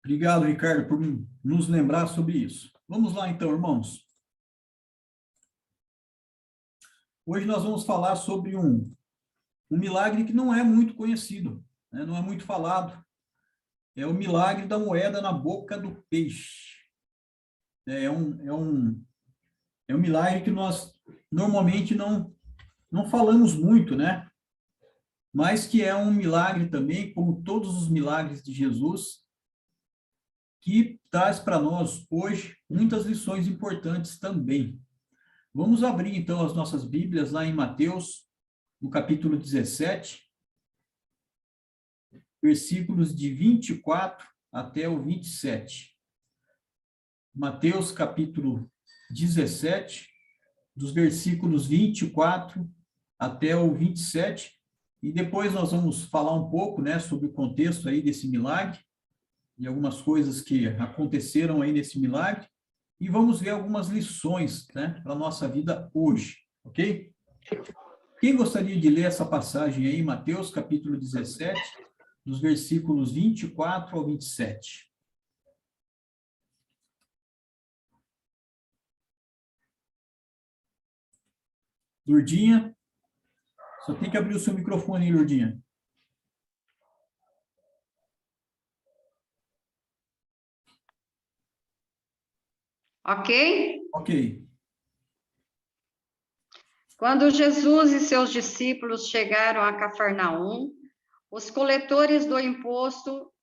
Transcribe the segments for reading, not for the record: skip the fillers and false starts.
Obrigado, Ricardo, por nos lembrar sobre isso. Vamos lá, então, irmãos. Hoje nós vamos falar sobre um milagre que não é muito conhecido, né? Não é muito falado. É o milagre da moeda na boca do peixe. É um milagre que nós normalmente não falamos muito, né? Mas que é um milagre também, como todos os milagres de Jesus, que traz para nós hoje muitas lições importantes também. Vamos abrir então as nossas Bíblias lá em Mateus, no capítulo 17, versículos de 24 até o 27. Mateus, capítulo 17, dos versículos 24 até o 27, e depois nós vamos falar um pouco, né, sobre o contexto aí desse milagre, e algumas coisas que aconteceram aí nesse milagre, e vamos ver algumas lições, né, para a nossa vida hoje, ok? Quem gostaria de ler essa passagem aí, Mateus, capítulo 17, dos versículos 24 ao 27? Lourdinha, só tem que abrir o seu microfone aí, Lourdinha. Ok? Ok. Quando Jesus e seus discípulos chegaram a Cafarnaum, os coletores do imposto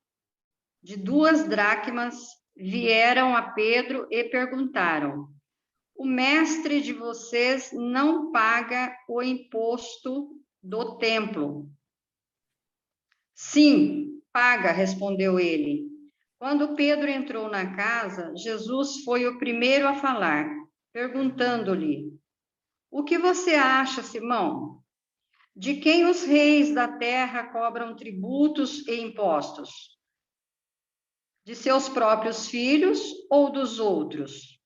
de 2 dracmas vieram a Pedro e perguntaram: o mestre de vocês não paga o imposto do templo? Sim, paga, respondeu ele. Quando Pedro entrou na casa, Jesus foi o primeiro a falar, perguntando-lhe: o que você acha, Simão? De quem os reis da terra cobram tributos e impostos? De seus próprios filhos ou dos outros?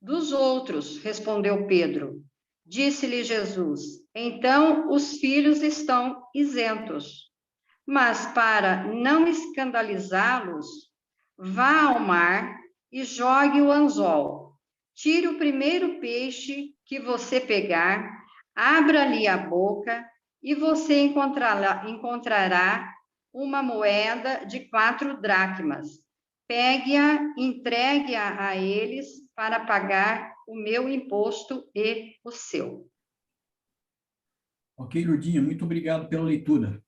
Dos outros, respondeu Pedro. Disse-lhe Jesus: então os filhos estão isentos. Mas para não escandalizá-los, vá ao mar e jogue o anzol. Tire o primeiro peixe que você pegar, abra-lhe a boca e você encontrará uma moeda de 4 dracmas. Pegue-a, entregue-a a eles para pagar o meu imposto e o seu. Ok, Lourdinha, muito obrigado pela leitura.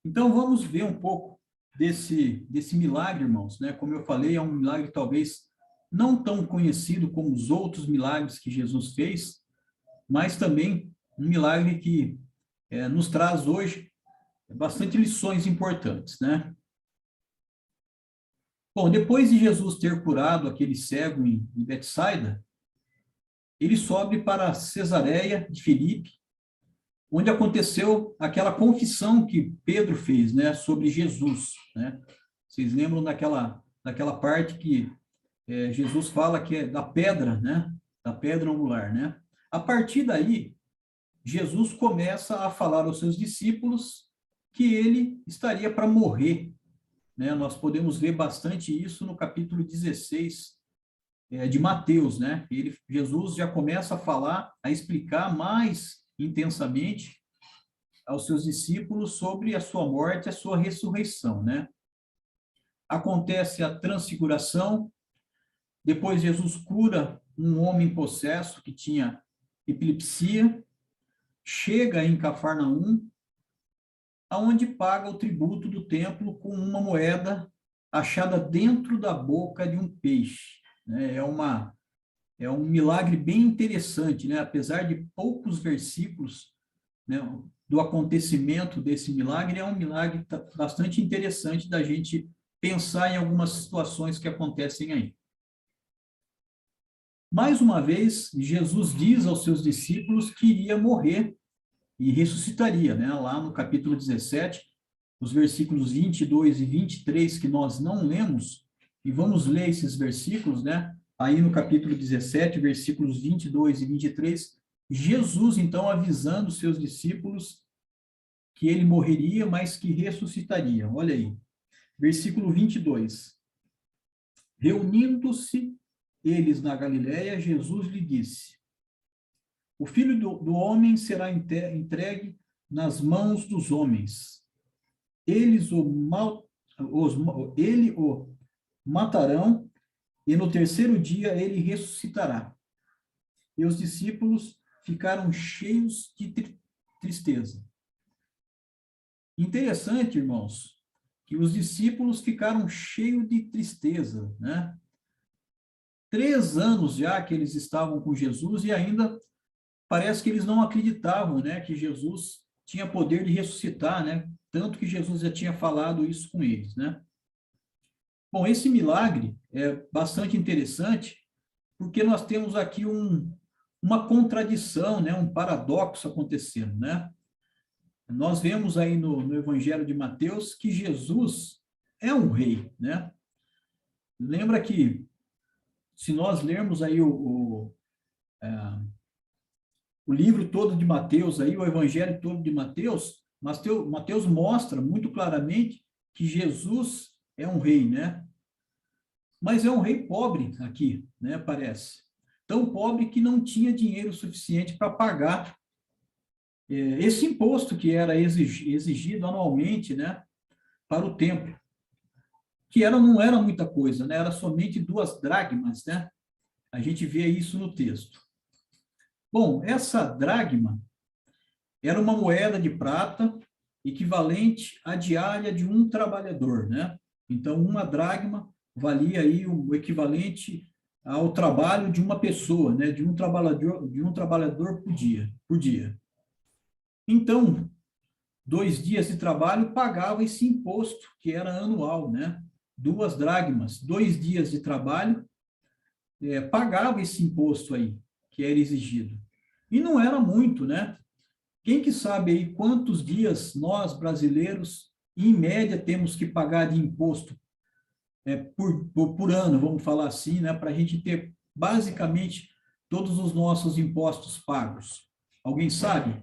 Então, vamos ver um pouco desse milagre, irmãos, né? Como eu falei, é um milagre talvez não tão conhecido como os outros milagres que Jesus fez, mas também um milagre que nos traz hoje bastante lições importantes, né? Bom, depois de Jesus ter curado aquele cego em Betsaida, ele sobe para Cesareia de Filipe, onde aconteceu aquela confissão que Pedro fez, né, sobre Jesus, né? Vocês lembram daquela parte que Jesus fala que é da pedra, né? Da pedra angular, né? A partir daí, Jesus começa a falar aos seus discípulos que ele estaria para morrer, né? Nós podemos ver bastante isso no capítulo 16 de Mateus, né? Jesus já começa a falar, a explicar mais intensamente aos seus discípulos sobre a sua morte e a sua ressurreição, né? Acontece a transfiguração, depois Jesus cura um homem possesso que tinha epilepsia, chega em Cafarnaum, aonde paga o tributo do templo com uma moeda achada dentro da boca de um peixe, né? É um milagre bem interessante, né? Apesar de poucos versículos, né, do acontecimento desse milagre, é um milagre bastante interessante da gente pensar em algumas situações que acontecem aí. Mais uma vez, Jesus diz aos seus discípulos que iria morrer e ressuscitaria, né? Lá no capítulo 17, os versículos 22 e 23, que nós não lemos, e vamos ler esses versículos, né? Aí no capítulo 17, versículos 22 e 23, Jesus, então, avisando os seus discípulos que ele morreria, mas que ressuscitaria. Olha aí, versículo 22. Reunindo-se eles na Galiléia, Jesus lhe disse: o filho do homem será entregue nas mãos dos homens. Eles ele o matarão, e no terceiro dia ele ressuscitará. E os discípulos ficaram cheios de tristeza. Interessante, irmãos, que os discípulos ficaram cheios de tristeza, né? 3 anos já que eles estavam com Jesus e ainda parece que eles não acreditavam, né, que Jesus tinha poder de ressuscitar, né? Tanto que Jesus já tinha falado isso com eles, né? Bom, esse milagre é bastante interessante, porque nós temos aqui uma contradição, né, um paradoxo acontecendo, né? Nós vemos aí no Evangelho de Mateus que Jesus é um rei, né? Lembra que, se nós lermos aí o livro todo de Mateus, aí, o Evangelho todo de Mateus, Mateus mostra muito claramente que Jesus é um rei, né? Mas é um rei pobre aqui, né, parece. Tão pobre que não tinha dinheiro suficiente para pagar esse imposto que era exigido anualmente, né, para o templo, que não era muita coisa, né, era somente 2 dracmas, né? A gente vê isso no texto. Bom, essa dracma era uma moeda de prata equivalente à diária de um trabalhador, né? Então, uma dracma valia aí o equivalente ao trabalho de uma pessoa, né? De um trabalhador por dia. Então, 2 dias de trabalho pagava esse imposto, que era anual, né? 2 dracmas, 2 dias de trabalho, pagava esse imposto aí, que era exigido. E não era muito, né? Quem que sabe aí quantos dias nós, brasileiros, em média, temos que pagar de imposto por ano, vamos falar assim, né? Para a gente ter, basicamente, todos os nossos impostos pagos. Alguém sabe?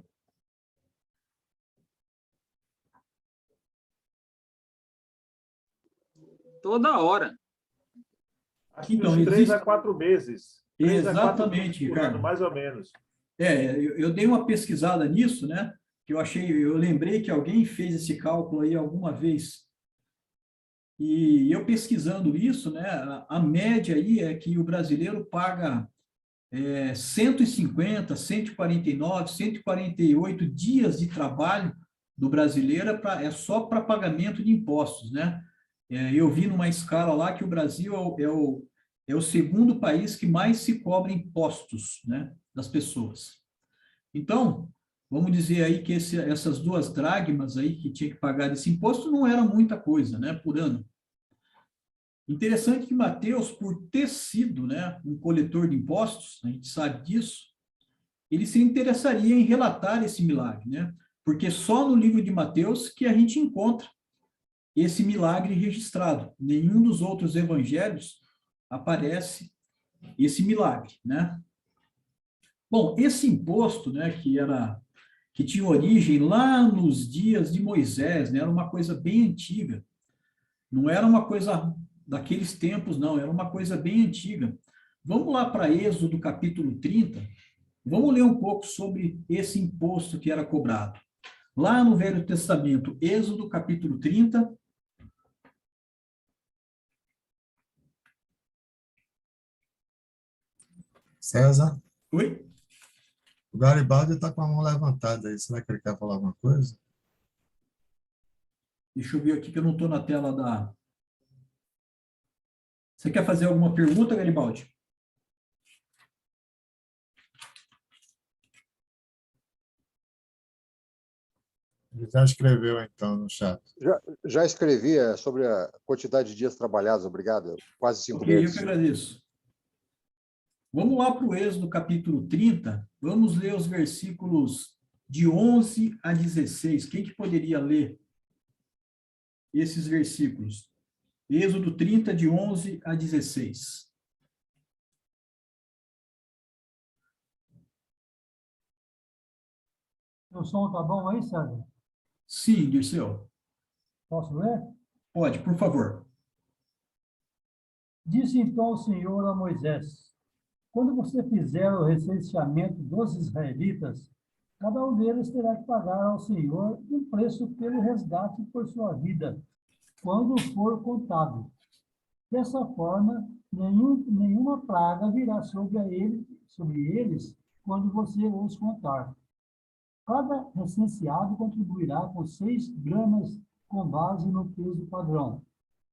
Toda hora. Acho que Então, uns 3 existe... a 4 meses. 3 a 4 meses Exatamente, por ano, Ricardo. mais ou menos. Eu dei uma pesquisada nisso, né? Que eu lembrei que alguém fez esse cálculo aí alguma vez. E eu pesquisando isso, né? A média aí é que o brasileiro paga 150, 149, 148 dias de trabalho do brasileiro só para pagamento de impostos, né? Eu vi numa escala lá que o Brasil é o segundo país que mais se cobra impostos, né, das pessoas. Então, vamos dizer aí que essas 2 dracmas aí que tinha que pagar desse imposto não era muita coisa, né, por ano. Interessante que Mateus, por ter sido, né, um coletor de impostos, a gente sabe disso, ele se interessaria em relatar esse milagre, né? Porque só no livro de Mateus que a gente encontra esse milagre registrado. Nenhum dos outros evangelhos aparece esse milagre, né? Bom, esse imposto, né, que tinha origem lá nos dias de Moisés, né, era uma coisa bem antiga. Não era uma coisa daqueles tempos, não, era uma coisa bem antiga. Vamos lá para Êxodo, capítulo 30. Vamos ler um pouco sobre esse imposto que era cobrado. Lá no Velho Testamento, Êxodo, capítulo 30. César, Oi? o Garibaldi está com a mão levantada aí. Será que ele quer falar alguma coisa? Deixa eu ver aqui que eu não estou na tela da... Você quer fazer alguma pergunta, Garibaldi? Ele já escreveu, então, no chat. Já escrevi sobre a quantidade de dias trabalhados, obrigado. Quase 5 Ok, eu meses. que agradeço. Vamos lá para o Êxodo, capítulo 30. Vamos ler os versículos de 11 a 16. Quem que poderia ler esses versículos? Êxodo 30, de 11 a 16. O som tá bom aí, Sérgio? Sim, Dirceu. Posso ler? Pode, por favor. Disse então o Senhor a Moisés: quando você fizer o recenseamento dos israelitas, cada um deles terá que pagar ao Senhor um preço pelo resgate por sua vida, quando for contado. Dessa forma, nenhuma praga virá sobre eles quando você os contar. Cada recenseado contribuirá com 6 gramas com base no peso padrão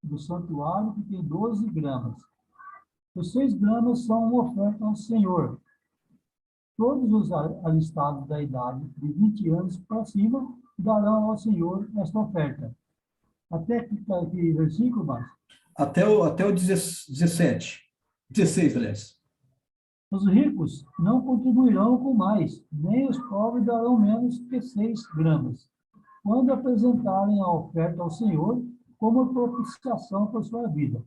do santuário, que tem 12 gramas. Os 6 gramas são uma oferta ao Senhor. Todos os alistados da idade de 20 anos para cima darão ao Senhor esta oferta. Até que versículo, mais? Até o 17. 16, aliás. Os ricos não contribuirão com mais, nem os pobres darão menos que 6 gramas, quando apresentarem a oferta ao Senhor como propiciação por sua vida.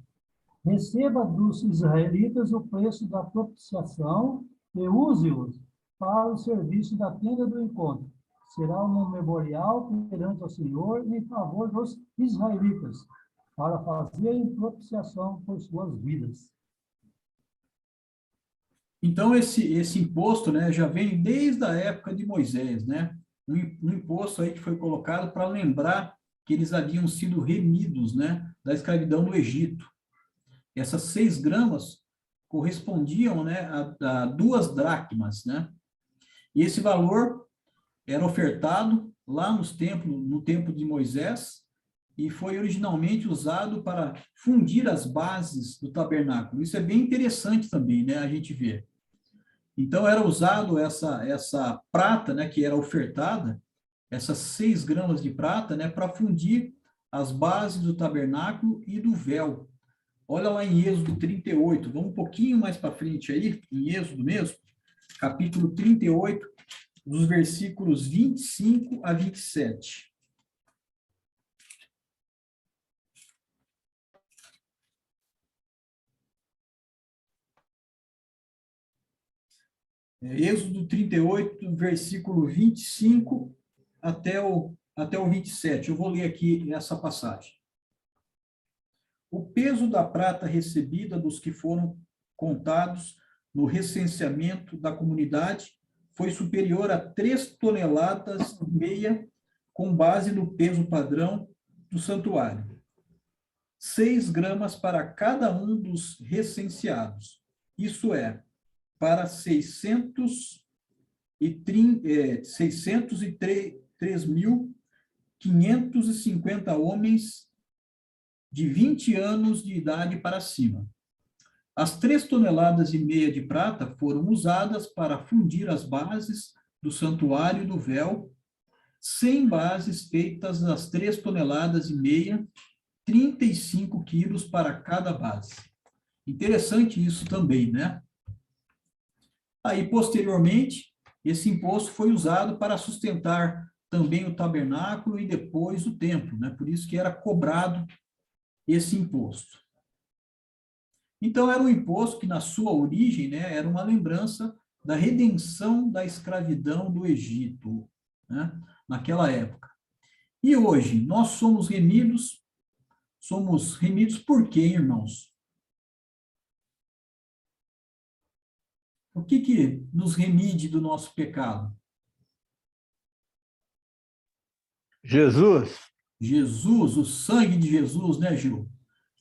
Receba dos israelitas o preço da propiciação e use-os para o serviço da tenda do encontro. Será um memorial perante o Senhor em favor dos israelitas, para fazerem propiciação por suas vidas. Então, esse imposto, né, já vem desde a época de Moisés, né? Um imposto aí que foi colocado para lembrar que eles haviam sido remidos, né, da escravidão do Egito. Essas 6 gramas correspondiam, né, a 2 dracmas, né? E esse valor era ofertado lá no tempo de Moisés e foi originalmente usado para fundir as bases do tabernáculo. Isso é bem interessante também, né, a gente ver. Então, era usado essa prata, né, que era ofertada, essas 6 gramas de prata, né, para fundir as bases do tabernáculo e do véu. Olha lá em Êxodo 38, vamos um pouquinho mais para frente aí, em Êxodo mesmo, capítulo 38, dos versículos 25 a 27. Êxodo 38, versículo 25 até o 27. Eu vou ler aqui essa passagem. O peso da prata recebida dos que foram contados no recenseamento da comunidade foi superior a 3,5 toneladas, com base no peso padrão do santuário. 6 gramas para cada um dos recenseados. Isso é, para 603.550 homens de 20 anos de idade para cima. As 3,5 toneladas de prata foram usadas para fundir as bases do santuário e do véu, 100 bases feitas das 3,5 toneladas, 35 quilos para cada base. Interessante isso também, né? Aí, posteriormente, esse imposto foi usado para sustentar também o tabernáculo e depois o templo, né? Por isso que era cobrado esse imposto. Então, era um imposto que, na sua origem, né, era uma lembrança da redenção da escravidão do Egito, né, naquela época. E hoje, nós somos remidos por quem, irmãos? O que nos remide do nosso pecado? Jesus. Jesus, o sangue de Jesus, né, Gil?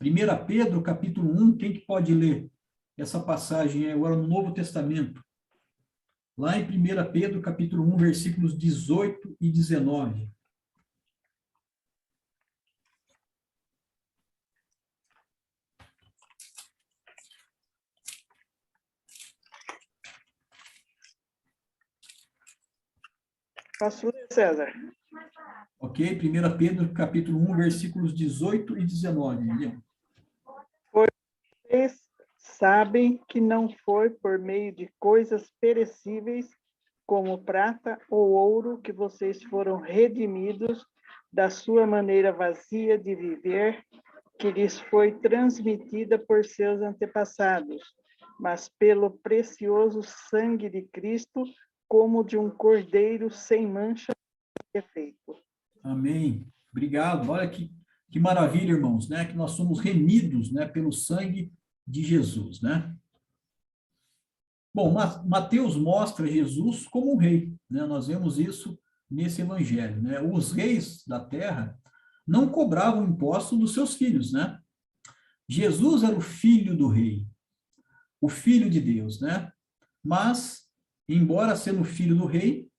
1 Pedro, capítulo 1, quem que pode ler essa passagem agora no Novo Testamento? Lá em 1 Pedro, capítulo 1, versículos 18 e 19. Posso ler, César? Ok? 1 Pedro, capítulo 1, versículos 18 e 19. Leão. Vocês sabem que não foi por meio de coisas perecíveis, como prata ou ouro, que vocês foram redimidos da sua maneira vazia de viver, que lhes foi transmitida por seus antepassados, mas pelo precioso sangue de Cristo, como de um cordeiro sem mancha e defeito. Amém. Obrigado. Olha que maravilha, irmãos, né? Que nós somos remidos, né, pelo sangue de Jesus, né? Bom, Mateus mostra Jesus como um rei, né? Nós vemos isso nesse evangelho, né? Os reis da terra não cobravam imposto dos seus filhos, né? Jesus era o filho do rei, o filho de Deus, né? Mas, embora sendo filho do rei,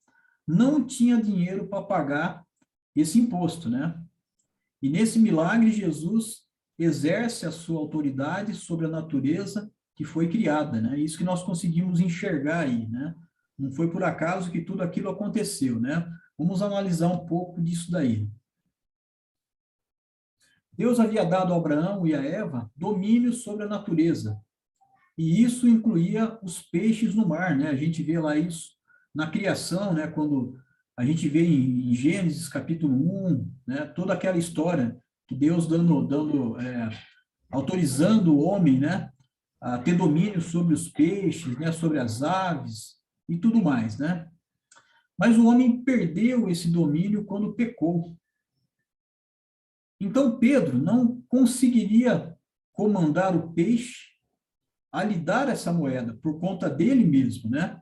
não tinha dinheiro para pagar esse imposto, né? E nesse milagre, Jesus exerce a sua autoridade sobre a natureza que foi criada, né? Isso que nós conseguimos enxergar aí, né? Não foi por acaso que tudo aquilo aconteceu, né? Vamos analisar um pouco disso daí. Deus havia dado a Abraão e a Eva domínio sobre a natureza, e isso incluía os peixes no mar, né? A gente vê lá isso na criação, né? Quando a gente vê em Gênesis capítulo 1, né? Toda aquela história que Deus autorizando o homem, né? A ter domínio sobre os peixes, né? Sobre as aves e tudo mais, né? Mas o homem perdeu esse domínio quando pecou. Então Pedro não conseguiria comandar o peixe a lhe dar essa moeda por conta dele mesmo, né?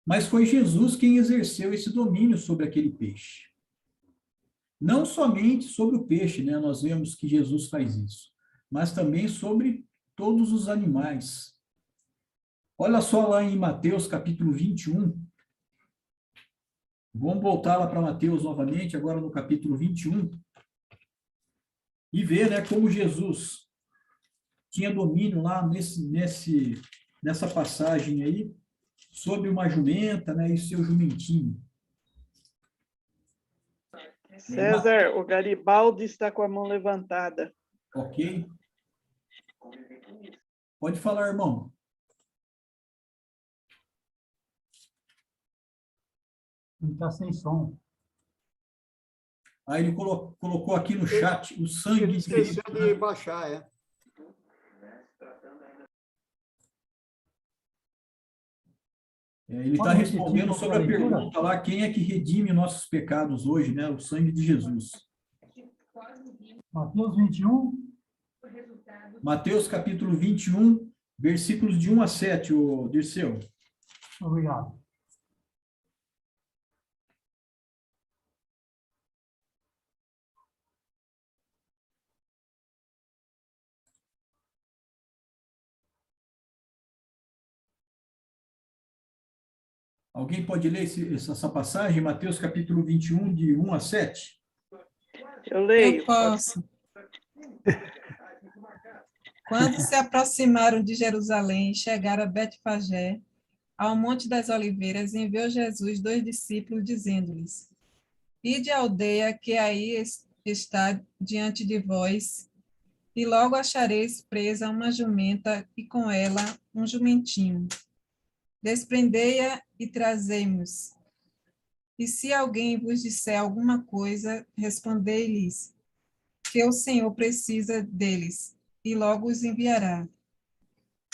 Mas foi Jesus quem exerceu esse domínio sobre aquele peixe. Não somente sobre o peixe, né? Nós vemos que Jesus faz isso, mas também sobre todos os animais. Olha só lá em Mateus capítulo 21. Vamos voltar lá para Mateus novamente, agora no capítulo 21, e ver, né, como Jesus tinha domínio lá nessa passagem aí, sobre uma jumenta, né, e seu jumentinho. César, o Garibaldi está com a mão levantada. Ok. Pode falar, irmão. Ele está sem som. Aí ele colocou aqui no chat o sangue Ele de esqueceu Cristo, de né? baixar, é. Ele está Pode repetir, respondendo qual sobre foi a a leitura? pergunta lá, quem é que redime nossos pecados hoje, né? O sangue de Jesus. Mateus 21, Mateus capítulo 21, versículos de 1 a 7, o Dirceu. obrigado. Alguém pode ler essa passagem, Mateus capítulo 21, de 1 a 7? Eu leio. Eu posso. Quando se aproximaram de Jerusalém e chegaram a Betfagé, ao Monte das Oliveiras, enviou Jesus 2 discípulos, dizendo-lhes: Ide à aldeia que aí está diante de vós, e logo achareis presa uma jumenta e com ela um jumentinho. Desprendei-a e trazei-mos. E se alguém vos disser alguma coisa, respondei-lhes que o Senhor precisa deles, e logo os enviará.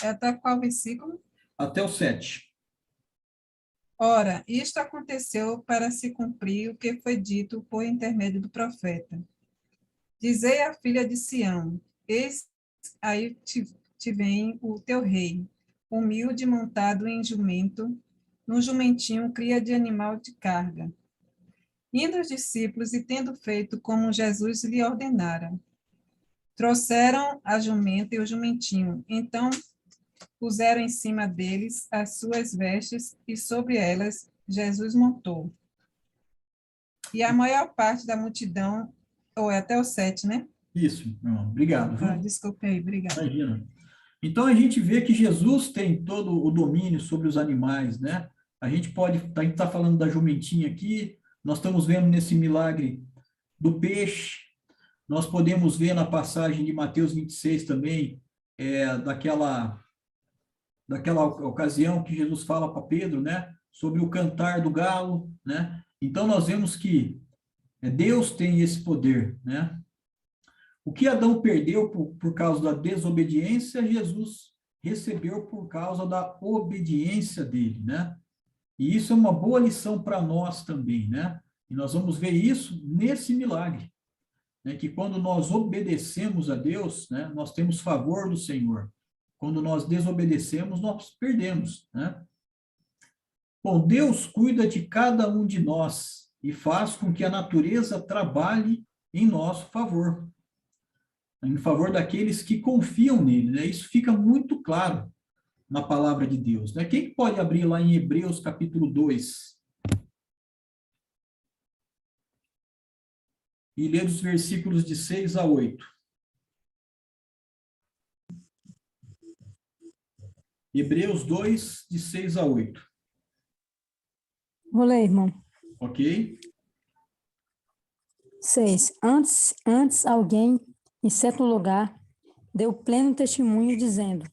É até qual versículo? Até o 7. Ora, isto aconteceu para se cumprir o que foi dito por intermédio do profeta. Dizei à filha de Sião: Eis aí te vem o teu rei, humilde, montado em jumento, num jumentinho cria de animal de carga. Indo os discípulos e tendo feito como Jesus lhe ordenara, trouxeram a jumenta e o jumentinho. Então puseram em cima deles as suas vestes e sobre elas Jesus montou. E a maior parte da multidão, ou é até o 7, né? Isso, irmão. Obrigado. Viu? Desculpe aí, obrigada. Imagina. Então, a gente vê que Jesus tem todo o domínio sobre os animais, né? A gente está falando da jumentinha aqui, nós estamos vendo nesse milagre do peixe, nós podemos ver na passagem de Mateus 26 também, daquela ocasião que Jesus fala para Pedro, né? Sobre o cantar do galo, né? Então, nós vemos que Deus tem esse poder, né? O que Adão perdeu por causa da desobediência, Jesus recebeu por causa da obediência dele, né? E isso é uma boa lição para nós também, né? E nós vamos ver isso nesse milagre. né, que quando nós obedecemos a Deus, né, nós temos favor do Senhor. Quando nós desobedecemos, nós perdemos, né? Bom, Deus cuida de cada um de nós e faz com que a natureza trabalhe em nosso favor, em favor daqueles que confiam nele, né? Isso fica muito claro na palavra de Deus, né? Quem pode abrir lá em Hebreus capítulo 2 e ler os versículos de 6 a 8? Hebreus 2, de 6 a 8. Vou ler, irmão. Ok? 6. Antes alguém, em certo lugar, deu pleno testemunho, dizendo: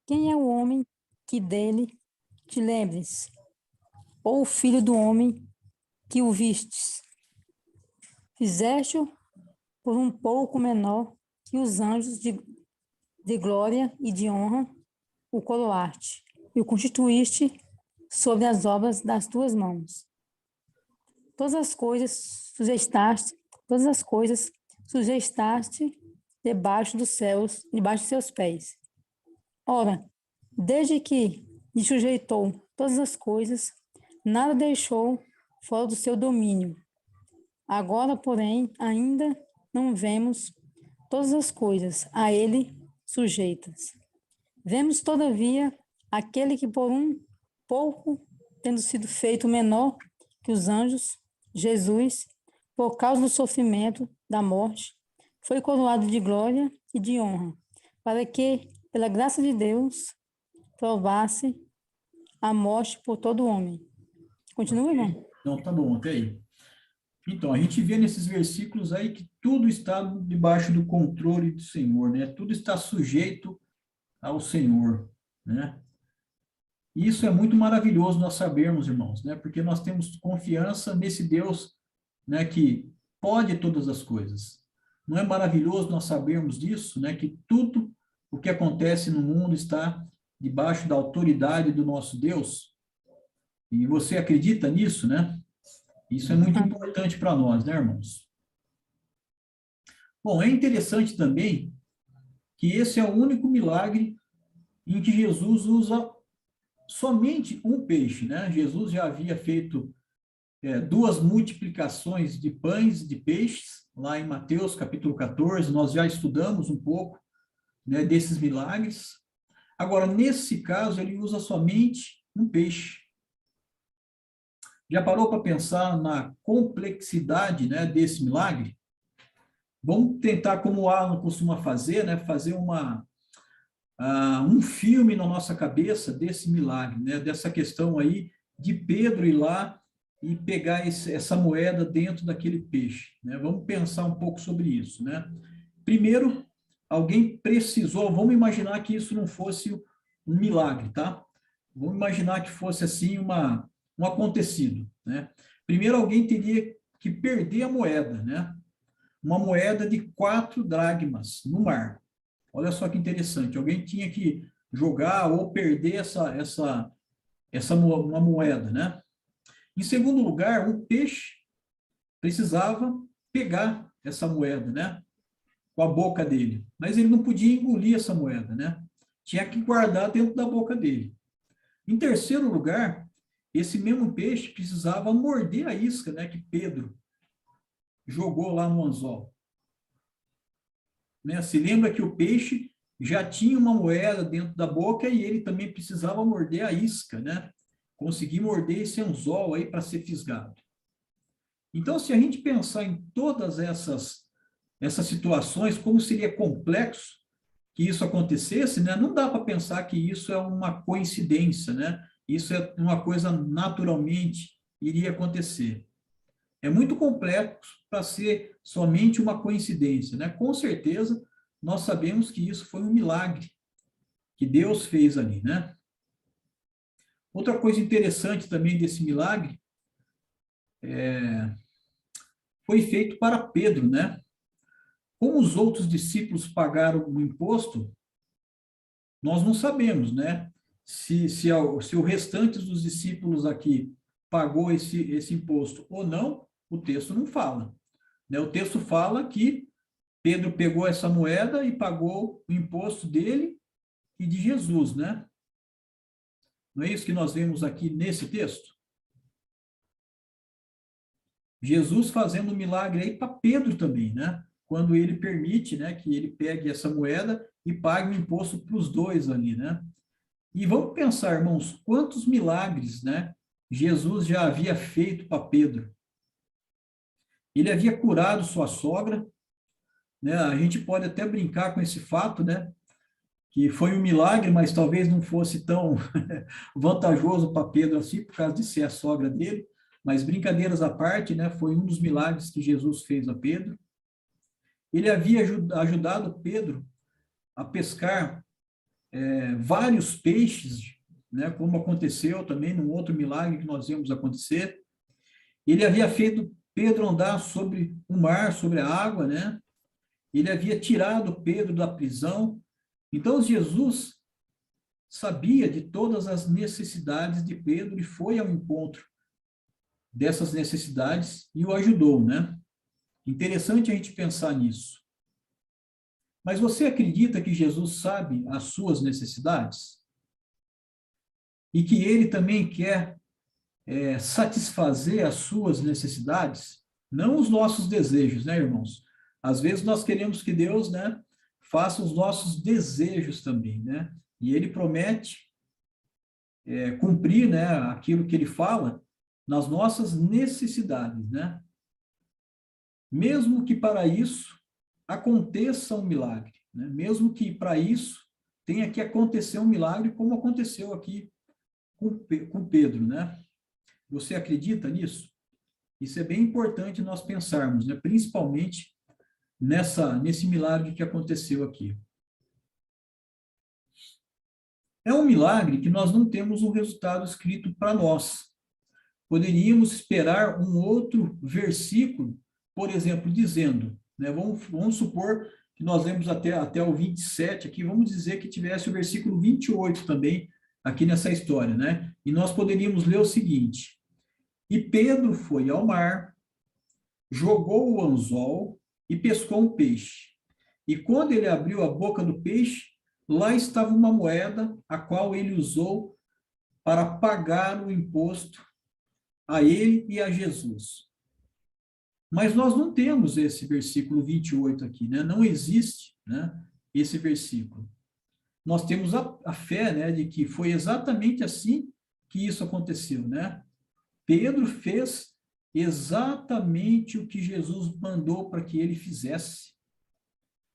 quem é o homem que dele te lembres? Ou o filho do homem que o vistes? Fizeste-o por um pouco menor que os anjos de glória e de honra, o coroaste, e o constituíste sobre as obras das tuas mãos. Todas as coisas sujeitaste debaixo dos céus, debaixo de seus pés. Ora, desde que lhe sujeitou todas as coisas, nada deixou fora do seu domínio. Agora, porém, ainda não vemos todas as coisas a ele sujeitas. Vemos, todavia, aquele que por um pouco, tendo sido feito menor que os anjos, Jesus, por causa do sofrimento da morte, foi coroado de glória e de honra, para que, pela graça de Deus, provasse a morte por todo homem. Continua, irmão? Não, tá bom, até aí. Então, a gente vê nesses versículos aí que tudo está debaixo do controle do Senhor, né? Tudo está sujeito ao Senhor, né? E isso é muito maravilhoso nós sabermos, irmãos, né? Porque nós temos confiança nesse Deus, né, que pode todas as coisas. Não é maravilhoso nós sabermos disso, né? Que tudo o que acontece no mundo está debaixo da autoridade do nosso Deus? E você acredita nisso, né? Isso é muito importante para nós, né, irmãos? Bom, é interessante também que esse é o único milagre em que Jesus usa somente um peixe, né? Jesus já havia feito 2 multiplicações de pães e de peixes, lá em Mateus capítulo 14, nós já estudamos um pouco, né, desses milagres. Agora, nesse caso, ele usa somente um peixe. Já parou para pensar na complexidade, né, desse milagre? Vamos tentar, como o Alan costuma fazer, né, fazer um filme na nossa cabeça desse milagre, né, dessa questão aí de Pedro ir lá e pegar essa moeda dentro daquele peixe, né? Vamos pensar um pouco sobre isso, né? Primeiro, alguém precisou, vamos imaginar que isso não fosse um milagre, tá? Vamos imaginar que fosse assim um acontecido, né? Primeiro, alguém teria que perder a moeda, né? Uma moeda de 4 dracmas no mar. Olha só que interessante. Alguém tinha que jogar ou perder uma moeda, né? Em segundo lugar, o peixe precisava pegar essa moeda, né? Com a boca dele. Mas ele não podia engolir essa moeda, né? Tinha que guardar dentro da boca dele. Em terceiro lugar, esse mesmo peixe precisava morder a isca, né, que Pedro jogou lá no anzol. Né? Se lembra que o peixe já tinha uma moeda dentro da boca e ele também precisava morder a isca, né? Conseguir morder esse anzol aí para ser fisgado. Então, se a gente pensar em todas essas situações, como seria complexo que isso acontecesse, né? Não dá para pensar que isso é uma coincidência, né? Isso é uma coisa naturalmente iria acontecer. É muito complexo para ser somente uma coincidência, né? Com certeza, nós sabemos que isso foi um milagre que Deus fez ali, né? Outra coisa interessante também desse milagre foi feito para Pedro, né? Como os outros discípulos pagaram o imposto, nós não sabemos, né? Se o restante dos discípulos aqui pagou esse imposto ou não, o texto não fala. né? O texto fala que Pedro pegou essa moeda e pagou o imposto dele e de Jesus, né? Não é isso que nós vemos aqui nesse texto? Jesus fazendo um milagre aí para Pedro também, né? Quando ele permite, né, que ele pegue essa moeda e pague o imposto para os dois ali, né? E vamos pensar, irmãos, quantos milagres, né, Jesus já havia feito para Pedro. Ele havia curado sua sogra, né? A gente pode até brincar com esse fato, né? Que foi um milagre, mas talvez não fosse tão vantajoso para Pedro assim, por causa de ser a sogra dele. Mas brincadeiras à parte, né? Foi um dos milagres que Jesus fez a Pedro. Ele havia ajudado Pedro a pescar vários peixes, né? Como aconteceu também num outro milagre que nós vemos acontecer. Ele havia feito Pedro andar sobre o mar, sobre a água, né? Ele havia tirado Pedro da prisão. Então, Jesus sabia de todas as necessidades de Pedro e foi ao encontro dessas necessidades e o ajudou, né? Interessante a gente pensar nisso. Mas você acredita que Jesus sabe as suas necessidades? E que ele também quer satisfazer as suas necessidades? Não os nossos desejos, né, irmãos? Às vezes nós queremos que Deus, né, faça os nossos desejos também, né? E ele promete cumprir, né, aquilo que ele fala nas nossas necessidades, né? Mesmo que para isso aconteça um milagre, né? Mesmo que para isso tenha que acontecer um milagre, como aconteceu aqui com Pedro, né? Você acredita nisso? Isso é bem importante nós pensarmos, né? Principalmente nesse milagre que aconteceu aqui. É um milagre que nós não temos um resultado escrito para nós. Poderíamos esperar um outro versículo, por exemplo, dizendo, né, vamos supor que nós lemos até o 27 aqui, vamos dizer que tivesse o versículo 28 também aqui nessa história, né? E nós poderíamos ler o seguinte: e Pedro foi ao mar, jogou o anzol e pescou um peixe. E quando ele abriu a boca do peixe, lá estava uma moeda, a qual ele usou para pagar o imposto a ele e a Jesus. Mas nós não temos esse versículo 28 aqui, né? Não existe, né, esse versículo. Nós temos a fé, né, de que foi exatamente assim que isso aconteceu, né? Pedro fez exatamente o que Jesus mandou para que ele fizesse.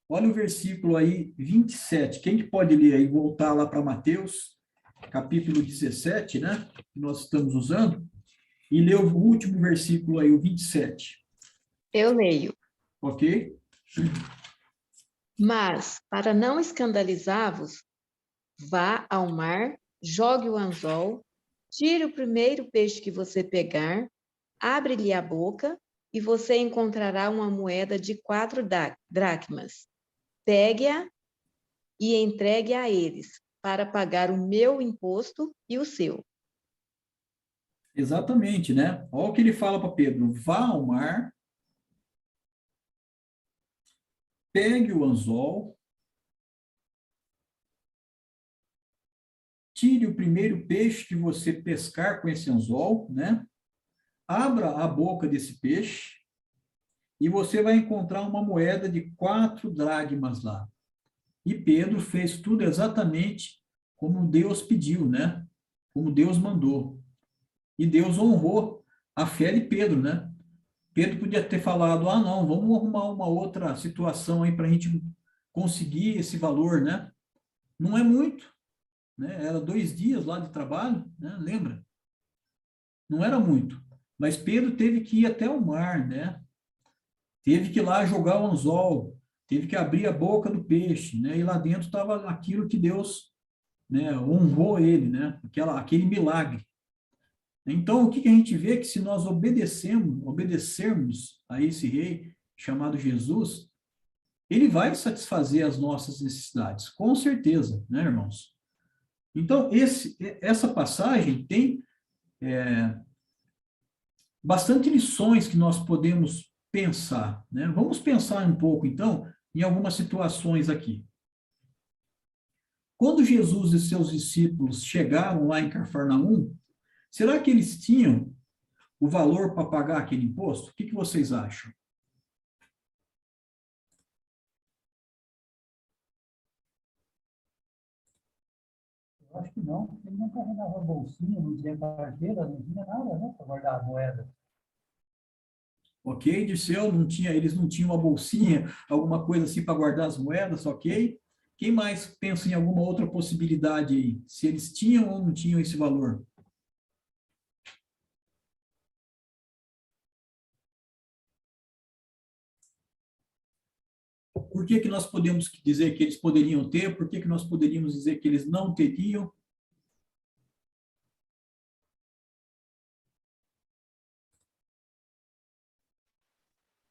Olha o versículo aí, 27. Quem que pode ler aí, voltar lá para Mateus, capítulo 17, né? Que nós estamos usando, e ler o último versículo aí, o 27. Eu leio. Ok? Mas, para não escandalizar-vos, vá ao mar, jogue o anzol, tire o primeiro peixe que você pegar, abre-lhe a boca, e você encontrará uma moeda de 4 dracmas. Pegue-a e entregue a eles, para pagar o meu imposto e o seu. Exatamente, né? Olha o que ele fala para Pedro: vá ao mar, pegue o anzol, tire o primeiro peixe que você pescar com esse anzol, né? Abra a boca desse peixe e você vai encontrar uma moeda de 4 dracmas lá. E Pedro fez tudo exatamente como Deus pediu, né? Como Deus mandou. E Deus honrou a fé de Pedro, né? Pedro podia ter falado: ah, não, vamos arrumar uma outra situação aí para a gente conseguir esse valor, né? Não é muito, né? Era 2 dias lá de trabalho, né? Lembra? Não era muito. Mas Pedro teve que ir até o mar, né? Teve que ir lá jogar o anzol, teve que abrir a boca do peixe, né? E lá dentro estava aquilo que Deus, né, honrou ele, né? Aquele milagre. Então, o que a gente vê? Que se nós obedecermos a esse rei chamado Jesus, ele vai satisfazer as nossas necessidades, com certeza, né, irmãos? Então, essa passagem tem bastante lições que nós podemos pensar, né? Vamos pensar um pouco, então, em algumas situações aqui. Quando Jesus e seus discípulos chegaram lá em Cafarnaum, será que eles tinham o valor para pagar aquele imposto? O que vocês acham? Eu acho que não, porque ele não carregava bolsinha, não tinha carteira, não tinha nada, né, para guardar a moeda. Ok, Dirceu, não tinha, eles não tinham uma bolsinha, alguma coisa assim para guardar as moedas, ok? Quem mais pensa em alguma outra possibilidade aí? Se eles tinham ou não tinham esse valor? Por que nós podemos dizer que eles poderiam ter? Por que nós poderíamos dizer que eles não teriam?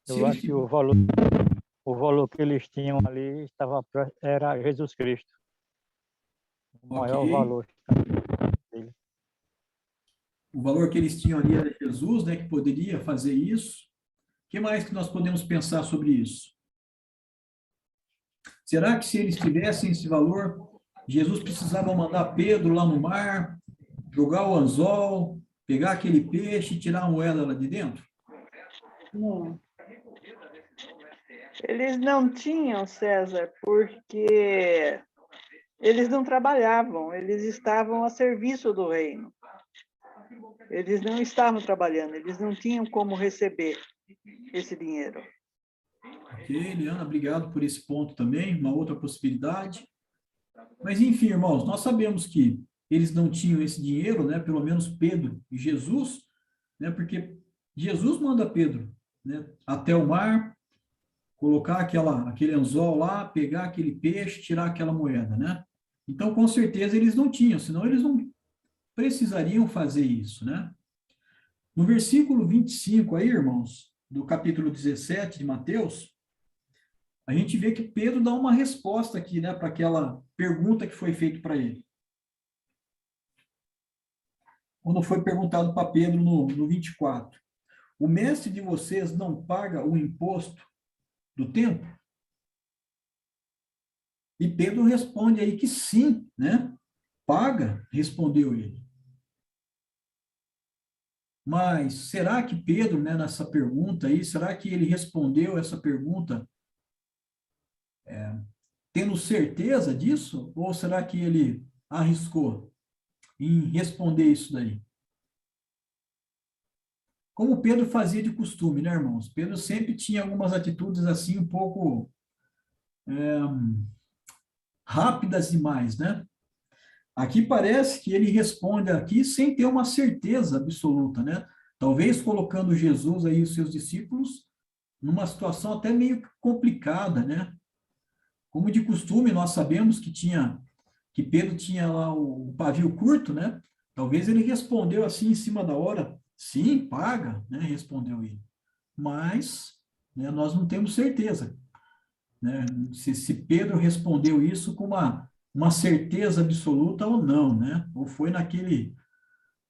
Eu acho que o valor que eles tinham ali era Jesus Cristo. O maior valor dele. O valor que eles tinham ali era Jesus, né, que poderia fazer isso. O que mais que nós podemos pensar sobre isso? Será que se eles tivessem esse valor, Jesus precisava mandar Pedro lá no mar, jogar o anzol, pegar aquele peixe e tirar a moeda lá de dentro? Não. Eles não tinham, César, porque eles não trabalhavam, eles estavam a serviço do reino. Eles não estavam trabalhando, eles não tinham como receber esse dinheiro. Ok, Eliana, obrigado por esse ponto também, uma outra possibilidade. Mas, enfim, irmãos, nós sabemos que eles não tinham esse dinheiro, né? Pelo menos Pedro e Jesus, né? Porque Jesus manda Pedro, né, até o mar, colocar aquele anzol lá, pegar aquele peixe, tirar aquela moeda, né? Então, com certeza, eles não tinham, senão eles não precisariam fazer isso, né? No versículo 25 aí, irmãos, do capítulo 17 de Mateus, a gente vê que Pedro dá uma resposta aqui, né, para aquela pergunta que foi feita para ele. Quando foi perguntado para Pedro no 24, o mestre de vocês não paga o imposto do templo? E Pedro responde aí que sim, né? Paga, respondeu ele. Mas será que Pedro, né, nessa pergunta aí, será que ele respondeu essa pergunta tendo certeza disso? Ou será que ele arriscou em responder isso daí? Como Pedro fazia de costume, né, irmãos? Pedro sempre tinha algumas atitudes assim um pouco rápidas demais, né? Aqui parece que ele responde aqui sem ter uma certeza absoluta, né? Talvez colocando Jesus aí e os seus discípulos numa situação até meio complicada, né? Como de costume, nós sabemos que Pedro tinha lá o pavio curto, né? Talvez ele respondeu assim em cima da hora, sim, paga, né? Respondeu ele. Mas, né, nós não temos certeza, né? Se Pedro respondeu isso com uma certeza absoluta ou não, né? Ou foi naquele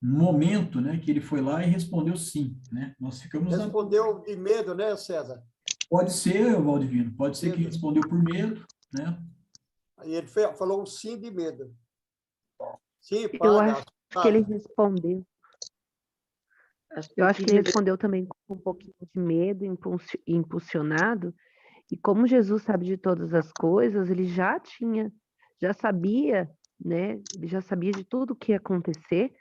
momento, né, que ele foi lá e respondeu sim, né? Nós ficamos Respondeu de medo, né, César? Pode ser, Valdivino, pode ser que respondeu por medo, né? Aí ele falou um sim de medo. Sim, paga. Eu acho que ele respondeu. Eu acho que ele respondeu também com um pouquinho de medo, impulsionado. E como Jesus sabe de todas as coisas, ele já sabia, né? Ele já sabia de tudo o que ia acontecer.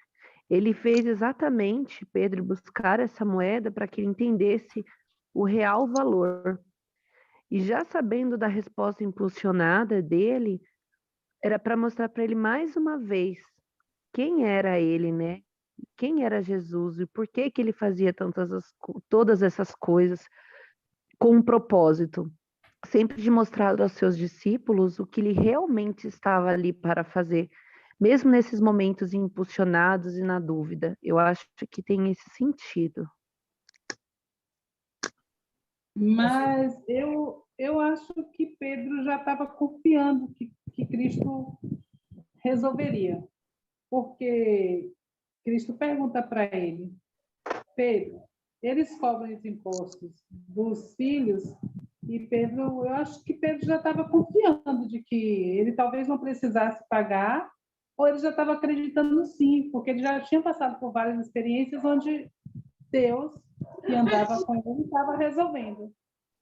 Ele fez exatamente Pedro buscar essa moeda para que ele entendesse o real valor. E já sabendo da resposta impulsionada dele, era para mostrar para ele mais uma vez quem era ele, né? Quem era Jesus e por que ele fazia todas essas coisas com um propósito. Sempre de mostrar aos seus discípulos o que ele realmente estava ali para fazer, mesmo nesses momentos impulsionados e na dúvida. Eu acho que tem esse sentido. Mas eu acho que Pedro já estava confiando que Cristo resolveria, porque Cristo pergunta para ele, Pedro, eles cobram os impostos dos filhos, e Pedro, eu acho que Pedro já estava confiando de que ele talvez não precisasse pagar, ou ele já estava acreditando sim, porque ele já tinha passado por várias experiências onde Deus, que andava com ele, estava resolvendo.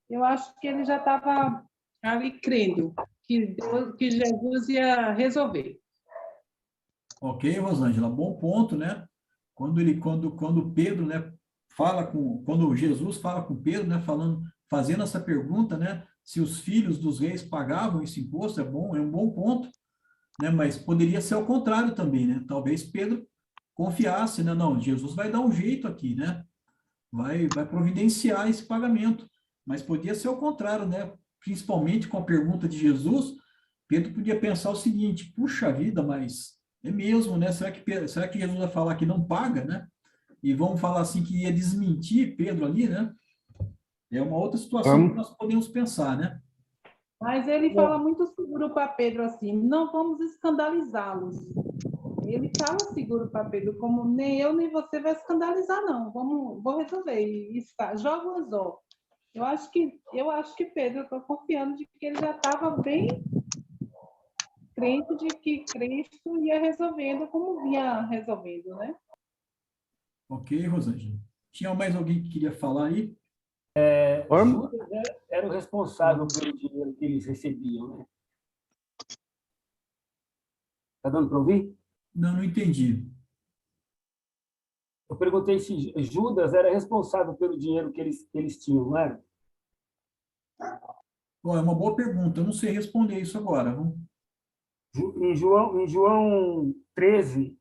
Eu acho que ele já estava ali crendo que Jesus ia resolver. Ok, Rosângela, bom ponto, né? Quando Pedro, né, quando Jesus fala com Pedro, né, fazendo essa pergunta, né, se os filhos dos reis pagavam esse imposto, é um bom ponto, né? Mas poderia ser ao contrário também, né? Talvez Pedro confiasse, né? Não, Jesus vai dar um jeito aqui, né? Vai providenciar esse pagamento. Mas podia ser ao contrário, né? Principalmente com a pergunta de Jesus, Pedro podia pensar o seguinte: puxa vida, mas é mesmo, né? Será que Jesus vai falar que não paga, né? E vamos falar assim que ia desmentir Pedro ali, né? É uma outra situação que nós podemos pensar, né? Mas ele fala muito seguro para Pedro assim: não vamos escandalizá-los. Ele fala seguro para Pedro, como nem eu nem você vai escandalizar, não. Vou resolver. E joga o anzol. Eu acho que Pedro, eu estou confiando de que ele já estava bem crente de que Cristo ia resolvendo como vinha resolvendo, né? Ok, Rosângela. Tinha mais alguém que queria falar aí? Judas era o responsável pelo dinheiro que eles recebiam, né? Está dando para ouvir? Não entendi. Eu perguntei se Judas era responsável pelo dinheiro que eles tinham, não era? Bom, é uma boa pergunta, eu não sei responder isso agora. Em João 13,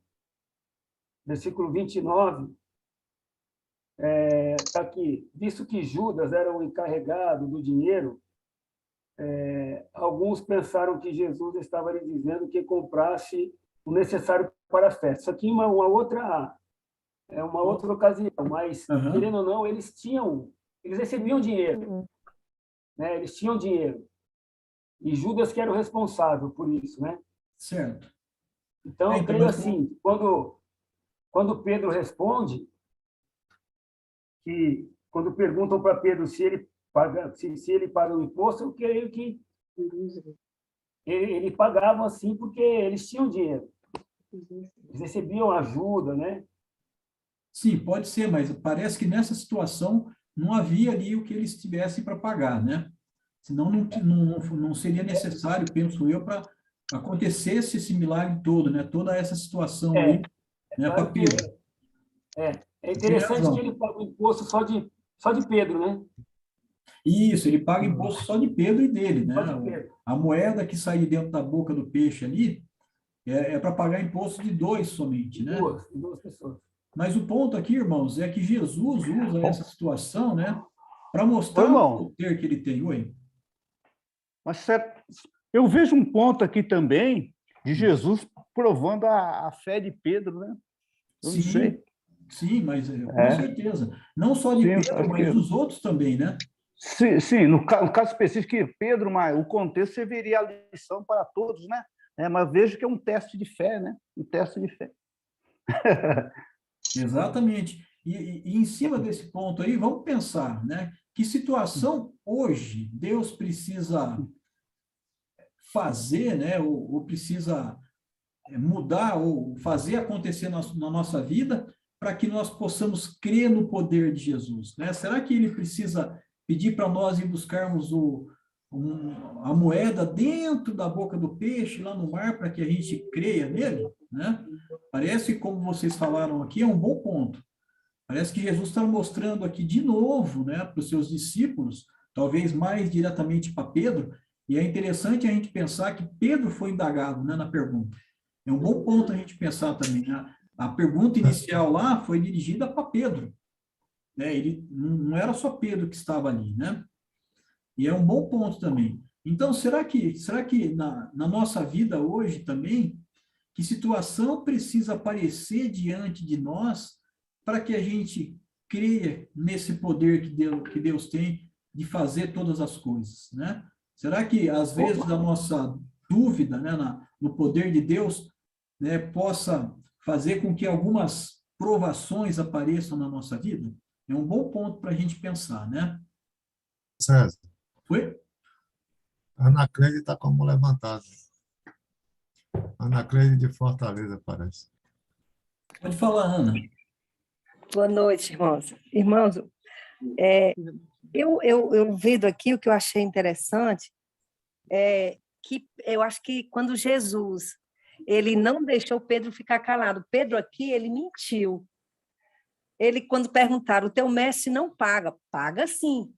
versículo 29, está aqui: visto que Judas era o encarregado do dinheiro, alguns pensaram que Jesus estava lhe dizendo que comprasse o necessário para a festa. Isso aqui é uma outra ocasião, mas, querendo ou não, eles recebiam dinheiro, né? Eles tinham dinheiro. E Judas que era o responsável por isso, né? Certo. Então, eu creio assim, quando Pedro responde, que quando perguntam para Pedro se ele paga o imposto, eu creio que ele pagava assim porque eles tinham dinheiro. Eles recebiam ajuda, né? Sim, pode ser, mas parece que nessa situação não havia ali o que eles tivessem para pagar, né? Senão não seria necessário, penso eu, para acontecesse esse milagre todo, né? Toda essa situação aí, né, para Pedro. É interessante que ele paga o imposto só de Pedro, né? Isso, ele paga imposto só de Pedro e dele, né? A moeda que sai dentro da boca do peixe ali é para pagar imposto de dois somente, né? Duas pessoas. Mas o ponto aqui, irmãos, é que Jesus usa essa situação, né, para mostrar o poder que ele tem. Oi? Mas eu vejo um ponto aqui também de Jesus provando a fé de Pedro, né? Eu não sei. Sim, mas com certeza. Não só de Pedro, mas dos outros também, né? Sim, no caso específico de Pedro, mas o contexto serviria a lição para todos, né? Mas vejo que é um teste de fé, né? Um teste de fé. Exatamente. E em cima desse ponto aí, vamos pensar, né? Que situação hoje Deus precisa fazer, né? Ou precisa mudar ou fazer acontecer na nossa vida para que nós possamos crer no poder de Jesus, né? Será que ele precisa pedir para nós ir buscarmos a moeda dentro da boca do peixe, lá no mar, para que a gente creia nele, né? Parece, como vocês falaram aqui, é um bom ponto. Parece que Jesus está mostrando aqui de novo, né, para os seus discípulos, talvez mais diretamente para Pedro, e é interessante a gente pensar que Pedro foi indagado, né, na pergunta. É um bom ponto a gente pensar também, né? A pergunta inicial lá foi dirigida para Pedro, né? Ele não era só Pedro que estava ali, né? E é um bom ponto também. Então, será que na nossa vida hoje também, que situação precisa aparecer diante de nós para que a gente creia nesse poder que Deus tem de fazer todas as coisas, né? Será que, às vezes, a nossa dúvida, né, no poder de Deus, né, possa fazer com que algumas provações apareçam na nossa vida? É um bom ponto para a gente pensar, né? César, Foi? a Ana Cleide está com a mão levantada. Ana Cleide de Fortaleza, parece. Pode falar, Ana. Boa noite, irmãos. Irmãos, eu vendo aqui o que eu achei interessante é que eu acho que quando Jesus ele não deixou Pedro ficar calado, Pedro aqui ele mentiu. Ele quando perguntaram, o teu mestre não paga, paga sim.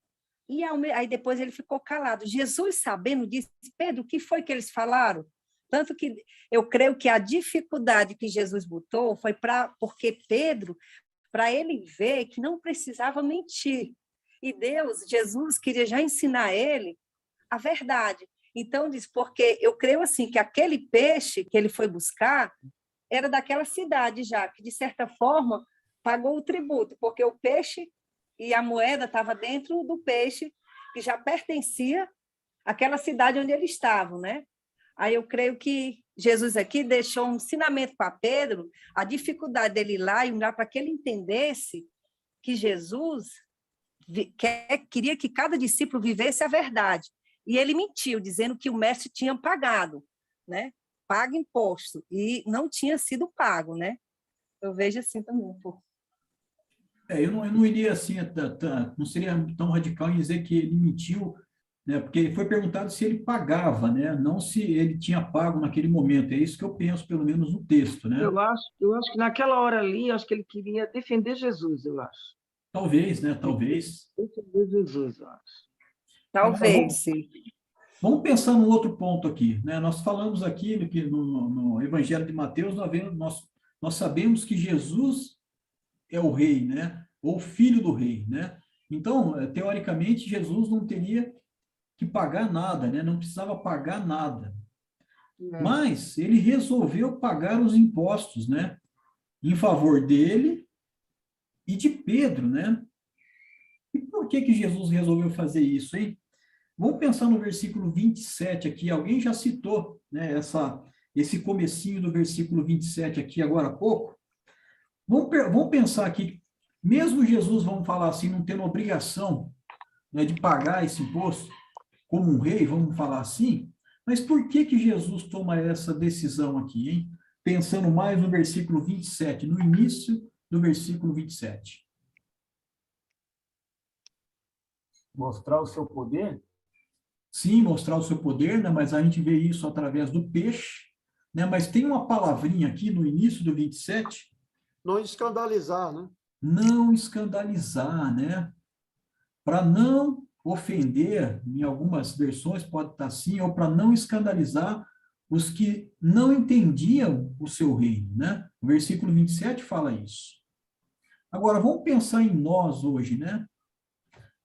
E aí depois ele ficou calado. Jesus sabendo disse, Pedro, o que foi que eles falaram? Tanto que eu creio que a dificuldade que Jesus botou foi porque Pedro, para ele ver que não precisava mentir. E Deus, Jesus, queria já ensinar ele a verdade. Então, diz, porque eu creio assim, que aquele peixe que ele foi buscar era daquela cidade já, que de certa forma pagou o tributo, porque o peixe e a moeda estava dentro do peixe, que já pertencia àquela cidade onde eles estavam, né? Aí eu creio que Jesus aqui deixou um ensinamento para Pedro, a dificuldade dele ir lá e olhar para que ele entendesse que Jesus queria que cada discípulo vivesse a verdade. E ele mentiu, dizendo que o mestre tinha pagado, né? Paga imposto, e não tinha sido pago, né? Eu vejo assim também um pouco. Eu não iria assim, não seria tão radical em dizer que ele mentiu, né? Porque ele foi perguntado se ele pagava, né? Não se ele tinha pago naquele momento. É isso que eu penso, pelo menos no texto, né? Eu acho que naquela hora ali, acho que ele queria defender Jesus, eu acho. Talvez, né? Talvez. Defender Jesus, eu acho. Talvez, sim. Vamos pensar num outro ponto aqui, né? Nós falamos aqui no Evangelho de Mateus, nós sabemos que Jesus é o rei, né? Ou filho do rei, né? Então, teoricamente, Jesus não teria que pagar nada, né? Não precisava pagar nada. Mas ele resolveu pagar os impostos, né? Em favor dele e de Pedro, né? E por que Jesus resolveu fazer isso, hein? Vamos pensar no versículo 27 aqui. Alguém já citou, né, esse comecinho do versículo 27 aqui agora há pouco. Vamos pensar aqui, mesmo Jesus, vamos falar assim, não tendo obrigação, né, de pagar esse imposto como um rei, vamos falar assim, mas por que Jesus toma essa decisão aqui, hein? Pensando mais no versículo 27, no início do versículo 27. Mostrar o seu poder? Sim, mostrar o seu poder, né? Mas a gente vê isso através do peixe, né? Mas tem uma palavrinha aqui no início do 27. Não escandalizar, né? Não escandalizar, né? Para não ofender, em algumas versões pode estar assim, ou para não escandalizar os que não entendiam o seu reino, né? O versículo 27 fala isso. Agora, vamos pensar em nós hoje, né?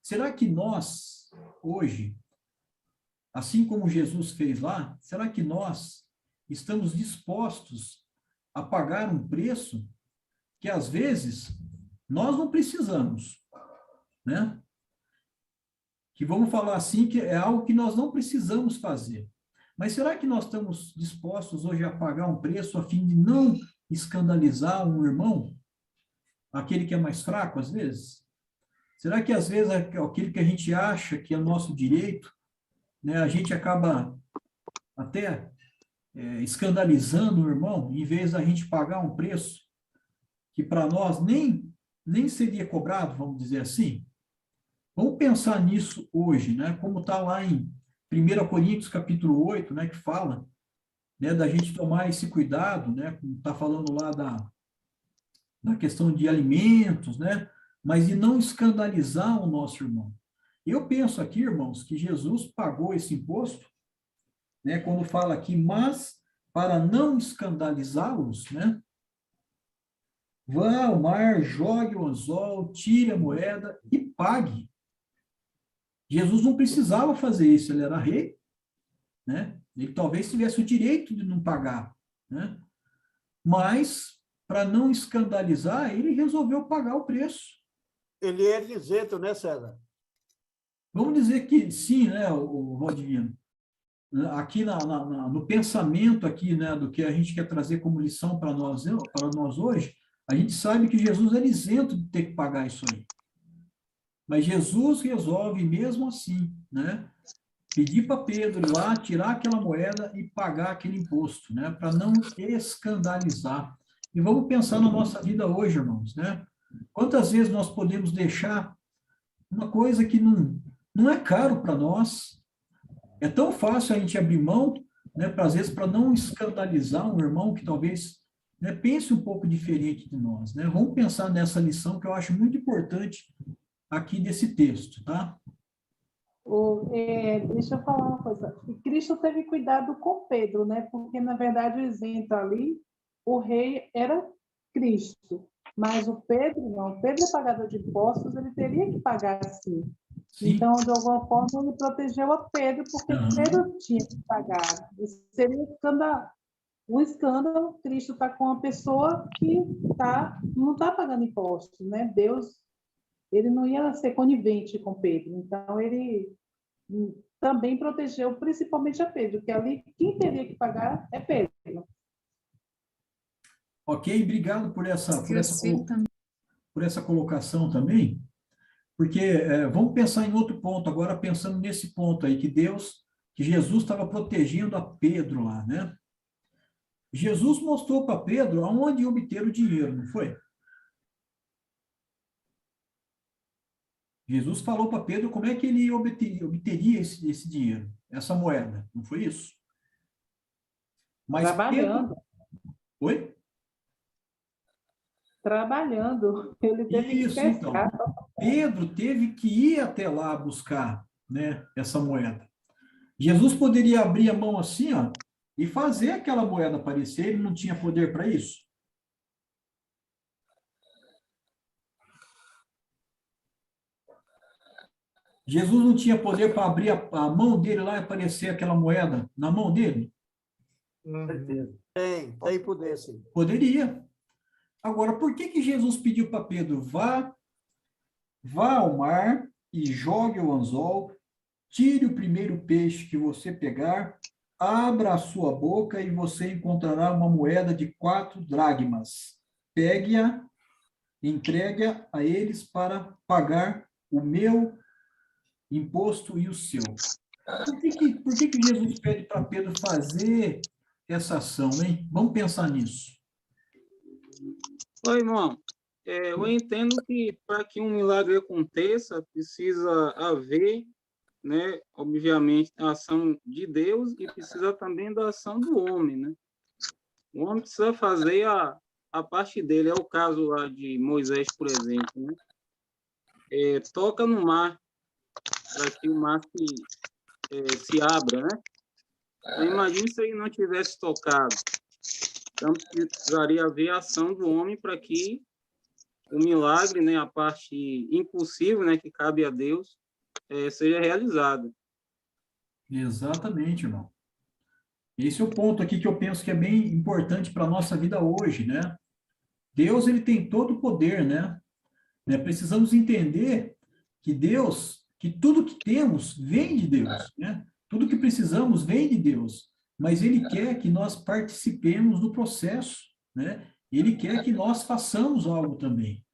Será que nós, hoje, assim como Jesus fez lá, será que nós estamos dispostos a pagar um preço que, às vezes, nós não precisamos, né? Que vamos falar assim, que é algo que nós não precisamos fazer. Mas será que nós estamos dispostos hoje a pagar um preço a fim de não escandalizar um irmão? Aquele que é mais fraco, às vezes? Será que, às vezes, aquele que a gente acha que é nosso direito, né, a gente acaba até escandalizando o irmão, em vez da gente pagar um preço que para nós nem seria cobrado, vamos dizer assim? Vamos pensar nisso hoje, né? Como está lá em 1 Coríntios, capítulo 8, né, que fala, né, da gente tomar esse cuidado, né, como está falando lá da questão de alimentos, né, mas de não escandalizar o nosso irmão. Eu penso aqui, irmãos, que Jesus pagou esse imposto, né, quando fala aqui, mas para não escandalizá-los, né, vá ao mar, jogue o anzol, tire a moeda e pague. Jesus não precisava fazer isso, ele era rei, né? Ele talvez tivesse o direito de não pagar, né? Mas, para não escandalizar, ele resolveu pagar o preço. Ele é isento, né, César? Vamos dizer que sim, né, o Rodivino? Aqui no pensamento aqui, né, do que a gente quer trazer como lição para nós hoje, a gente sabe que Jesus era isento de ter que pagar isso aí. Mas Jesus resolve mesmo assim, né? Pedir para Pedro ir lá, tirar aquela moeda e pagar aquele imposto, né? Para não escandalizar. E vamos pensar na nossa vida hoje, irmãos, né? Quantas vezes nós podemos deixar uma coisa que não é caro para nós, é tão fácil a gente abrir mão, né? Às vezes para não escandalizar um irmão que talvez, né, pense um pouco diferente de nós, né? Vamos pensar nessa lição que eu acho muito importante aqui desse texto, tá? Deixa eu falar uma coisa. E Cristo teve cuidado com Pedro, né? Porque, na verdade, o isento ali, o rei era Cristo. Mas o Pedro, não. O Pedro é pagador de impostos, ele teria que pagar sim. Então, de alguma forma, ele protegeu a Pedro, porque Pedro tinha que pagar. Isso seria um escândalo. Cristo está com uma pessoa que não está pagando impostos, né? Deus, ele não ia ser conivente com Pedro. Então, ele também protegeu principalmente a Pedro, que ali quem teria que pagar é Pedro. Ok, obrigado por essa colocação também, porque vamos pensar em outro ponto, agora pensando nesse ponto aí, que Jesus estava protegendo a Pedro lá, né? Jesus mostrou para Pedro aonde obter o dinheiro, não foi? Jesus falou para Pedro como é que ele obteria esse dinheiro, essa moeda, não foi isso? Mas trabalhando. Oi? Trabalhando. Ele teve Isso, que pescar. então. Pedro teve que ir até lá buscar, né, essa moeda. Jesus poderia abrir a mão assim, ó, e fazer aquela moeda aparecer, ele não tinha poder para isso? Jesus não tinha poder para abrir a mão dele lá e aparecer aquela moeda na mão dele? Tem poder, sim. Poderia. Agora, por que Jesus pediu para Pedro, vá ao mar e jogue o anzol, tire o primeiro peixe que você pegar, abra a sua boca e você encontrará uma moeda de 4 dracmas. Pegue-a, entregue-a a eles para pagar o meu imposto e o seu. Por que Jesus pede para Pedro fazer essa ação, hein? Vamos pensar nisso. Oi, irmão. Eu entendo que para que um milagre aconteça, precisa haver, né, obviamente, a ação de Deus e precisa também da ação do homem, né? O homem precisa fazer a parte dele. É o caso lá de Moisés, por exemplo, né? Toca no mar, para que o mar se abra, né? Então, imagine se ele não tivesse tocado. Então, precisaria haver a ação do homem para que o milagre, né, a parte impossível, né, que cabe a Deus, seja realizada. Exatamente, irmão. Esse é o ponto aqui que eu penso que é bem importante para a nossa vida hoje, né? Deus, ele tem todo o poder, né? Precisamos entender que Deus, que tudo que temos vem de Deus, né? Tudo que precisamos vem de Deus, mas ele quer que nós participemos do processo, né? Ele quer que nós façamos algo também.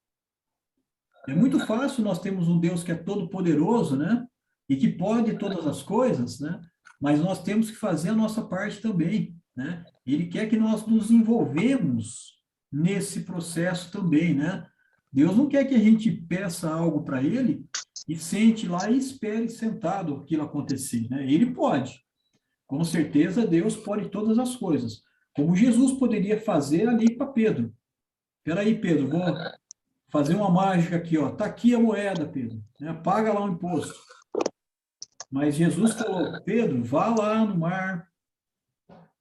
É muito fácil nós termos um Deus que é todo poderoso, né? E que pode todas as coisas, né? Mas nós temos que fazer a nossa parte também, né? Ele quer que nós nos envolvemos nesse processo também, né? Deus não quer que a gente peça algo para ele e sente lá e espere sentado aquilo acontecer, né? Ele pode. Com certeza Deus pode todas as coisas. Como Jesus poderia fazer ali para Pedro. Espera aí, Pedro, vou fazer uma mágica aqui, ó. Tá aqui a moeda, Pedro, né? Paga lá o imposto. Mas Jesus falou, Pedro, vá lá no mar,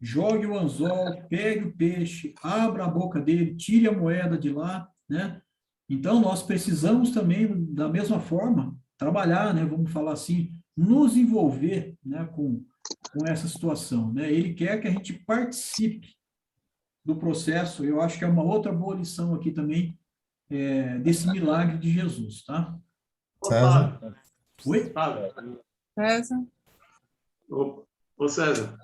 jogue o anzol, pegue o peixe, abra a boca dele, tire a moeda de lá, né? Então, nós precisamos também, da mesma forma, trabalhar, né? Vamos falar assim, nos envolver, né? com essa situação, né? Ele quer que a gente participe do processo. Eu acho que é uma outra boa lição aqui também, desse milagre de Jesus, tá? César. Oi? César. Ô César,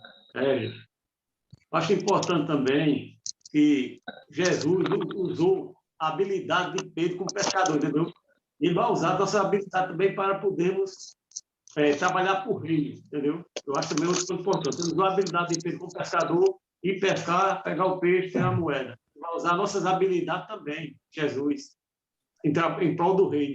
acho importante também que Jesus usou a habilidade de Pedro como pescador, entendeu? e vai usar a nossa habilidade também para podermos trabalhar por rio, entendeu? Eu acho também muito importante. Temos uma habilidade de Pedro como pescador, ir pescar, pegar o peixe, ter a moeda. Vai usar nossas habilidades também, Jesus, em prol do reino.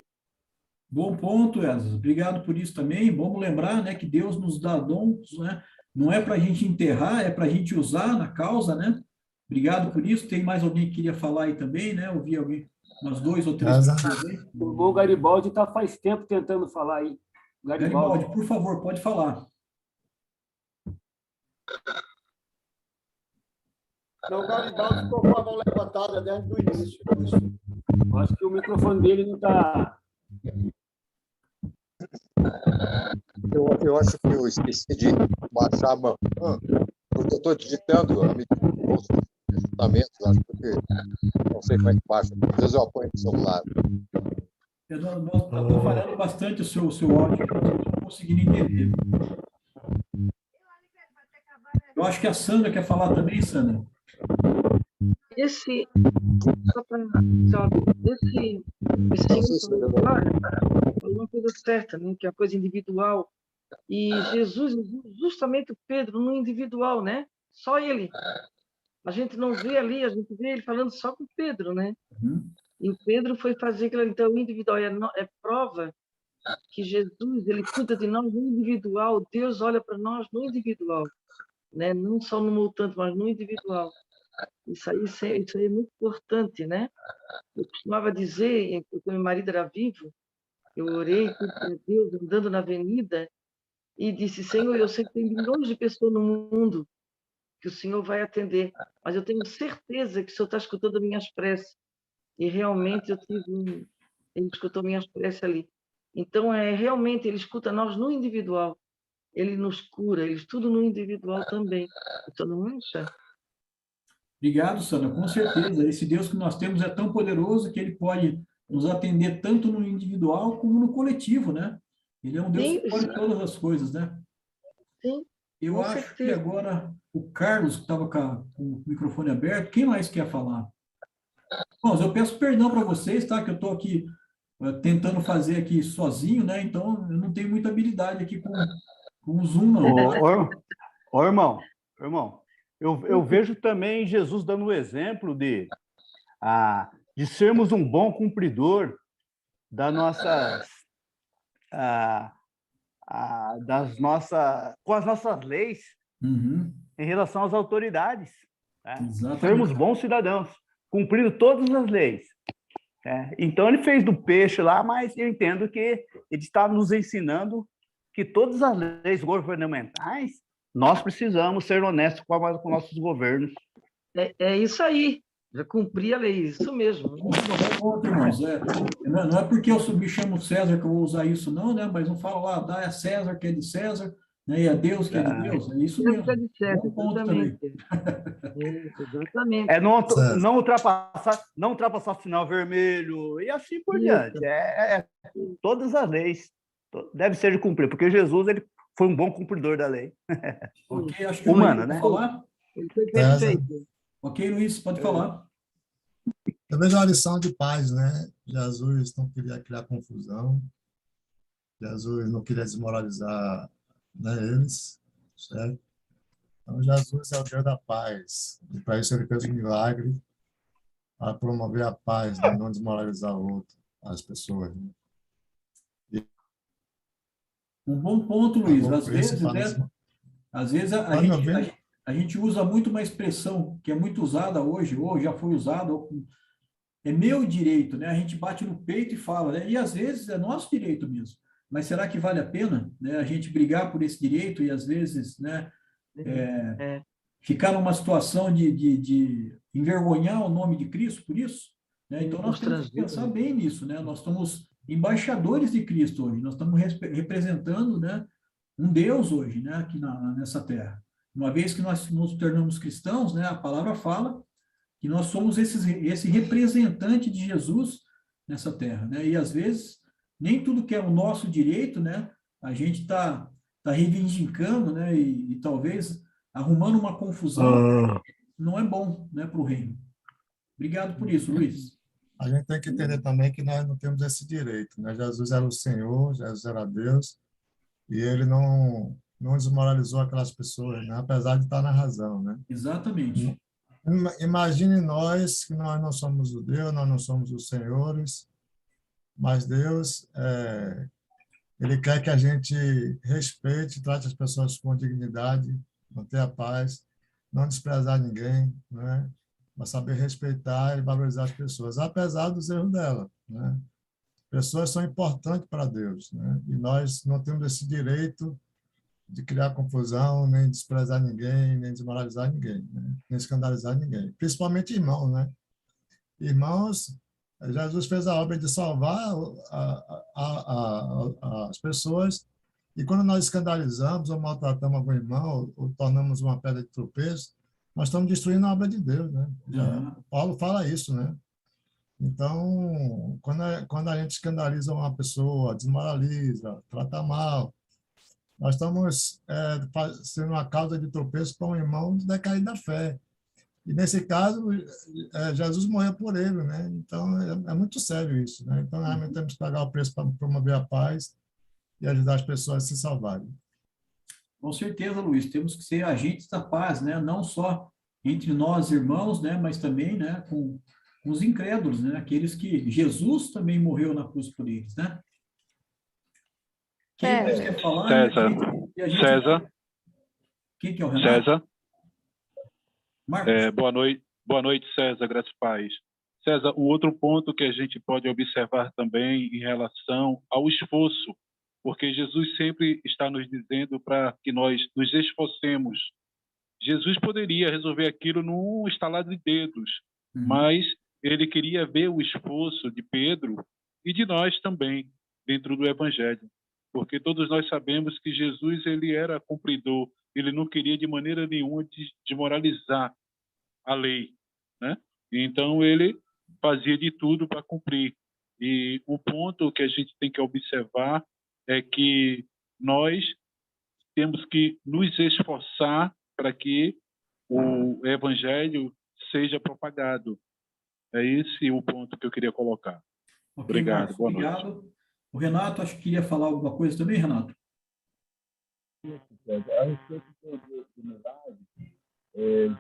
Bom ponto, Esdras. Obrigado por isso também. Vamos lembrar, né, que Deus nos dá dons, né? Não é para a gente enterrar, é para a gente usar na causa, né? Obrigado por isso. Tem mais alguém que queria falar aí também, né? Ouvi alguém, umas 2 ou 3 pessoas aí. O irmão Garibaldi está faz tempo tentando falar aí. Garibaldi, por favor, pode falar. Não, o Garibaldi ficou com a mão levantada desde o início. Acho que o microfone dele não está... Eu acho que eu esqueci de baixar a mão, porque eu estou digitando a medida dos ajustamentos, acho que não sei como é que baixa. Às vezes eu apanho no celular. Estou falando bastante o seu áudio, não estou conseguindo entender. Eu acho que a Sandra quer falar também, Sandra. Só para esse é uma coisa certa, né? Que é a coisa individual. E Jesus, justamente o Pedro, no individual, né? Só ele. A gente não vê ali, a gente vê ele falando só com Pedro, né? E o Pedro foi fazer aquilo. Então, o individual é prova que Jesus, ele cuida de nós no individual. Deus olha para nós no individual, né? Não só no montante, mas no individual. Isso aí é muito importante, né? Eu costumava dizer, quando meu marido era vivo, eu orei para Deus andando na avenida e disse: Senhor, eu sei que tem milhões de pessoas no mundo que o Senhor vai atender, mas eu tenho certeza que o Senhor está escutando as minhas preces. E realmente ele escutou minhas preces ali. Então, realmente, ele escuta nós no individual. Ele nos cura, ele estuda no individual também. Então, não acha? Obrigado, Sandra, com certeza. Esse Deus que nós temos é tão poderoso que ele pode nos atender tanto no individual como no coletivo, né? Ele é um Deus que pode todas as coisas, né? Sim. Eu acho que agora o Carlos, que estava com o microfone aberto, quem mais quer falar? Bom, eu peço perdão para vocês, tá? Que eu estou aqui tentando fazer aqui sozinho, né? Então, eu não tenho muita habilidade aqui com o Zoom, não. Ô, irmão, eu vejo também Jesus dando o exemplo de sermos um bom cumpridor das com as nossas leis em relação às autoridades. Né? Sermos bons cidadãos, cumprindo todas as leis. Então, ele fez do peixe lá, mas eu entendo que ele está nos ensinando que todas as leis governamentais, nós precisamos ser honestos com nossos governos. É isso aí. Já cumpri a lei, isso mesmo. Não é porque eu me chamo César que eu vou usar isso, não, né? Mas não falo lá, dá a César que é de César, né? E a Deus que é de Deus. É isso mesmo. Deus é de César, exatamente. Exatamente. Não ultrapassar o sinal vermelho e assim por diante. Todas as leis devem ser cumpridas, porque Jesus ele foi um bom cumpridor da lei. Ok, acho que humana, né? Falar? Ele foi perfeito. Ok, Luiz, pode falar. Eu vejo uma lição de paz, né? Jesus não queria criar confusão, Jesus não queria desmoralizar, né, eles, certo? Então, Jesus é o Deus da paz, e para isso ele fez um milagre para promover a paz, né? Não desmoralizar o outro, as pessoas. Né? Um bom ponto, Luiz. Às vezes a gente usa muito uma expressão que é muito usada hoje, ou já foi usada, é meu direito, né? A gente bate no peito e fala, né? E às vezes é nosso direito mesmo. Mas será que vale a pena, né, a gente brigar por esse direito e às vezes, né, ficar numa situação de envergonhar o nome de Cristo por isso? Né? Então nós temos que pensar bem nisso, né? Nós somos embaixadores de Cristo hoje, nós estamos representando, né, um Deus hoje, né, aqui nessa terra. Uma vez que nós nos tornamos cristãos, né, a palavra fala que nós somos esse representante de Jesus nessa terra, né? E às vezes nem tudo que é o nosso direito, né, a gente está reivindicando, né, e talvez arrumando uma confusão, não é bom, né, para o reino. Obrigado por isso, Luiz. a gente tem que entender também que nós não temos esse direito, né? Jesus era o Senhor, Jesus era Deus, e ele não desmoralizou aquelas pessoas, né? Apesar de estar na razão, né? Exatamente. Imagine nós, que nós não somos o Deus, nós não somos os senhores, mas Deus, ele quer que a gente respeite, trate as pessoas com dignidade, manter a paz, não desprezar ninguém, né? Mas saber respeitar e valorizar as pessoas, apesar dos erros dela, né? Pessoas são importantes para Deus, né? E nós não temos esse direito de criar confusão, nem desprezar ninguém, nem desmoralizar ninguém, né? Nem escandalizar ninguém, principalmente irmãos, né? Irmãos, Jesus fez a obra de salvar as pessoas, e quando nós escandalizamos ou maltratamos algum irmão, ou tornamos uma pedra de tropeço, nós estamos destruindo a obra de Deus, né? Paulo fala isso, né? Então, quando a gente escandaliza uma pessoa, desmoraliza, trata mal, nós estamos sendo uma causa de tropeço para um irmão de decair da fé. E, nesse caso, Jesus morreu por ele, né? Então, é muito sério isso, né? Então, realmente temos que pagar o preço para promover a paz e ajudar as pessoas a se salvarem. Com certeza, Luiz, temos que ser agentes da paz, né? Não só entre nós, irmãos, né? Mas também, né? Com os incrédulos, né? Aqueles que Jesus também morreu na cruz por eles, né? Quem mais quer falar? César. César. Quem que é o Renato? César. Marcos. Boa noite, César, graças a paz. César, o outro ponto que a gente pode observar também em relação ao esforço, porque Jesus sempre está nos dizendo para que nós nos esforcemos. Jesus poderia resolver aquilo num estalar de dedos, mas ele queria ver o esforço de Pedro e de nós também dentro do Evangelho, porque todos nós sabemos que Jesus ele era cumpridor, ele não queria de maneira nenhuma desmoralizar a lei, né? Então ele fazia de tudo para cumprir. E o ponto que a gente tem que observar é que nós temos que nos esforçar para que o Evangelho seja propagado. É esse o ponto que eu queria colocar. Okay, obrigado, Marcos, boa obrigado. noite. O Renato, acho que queria falar alguma coisa também, Renato? A respeito do milagre,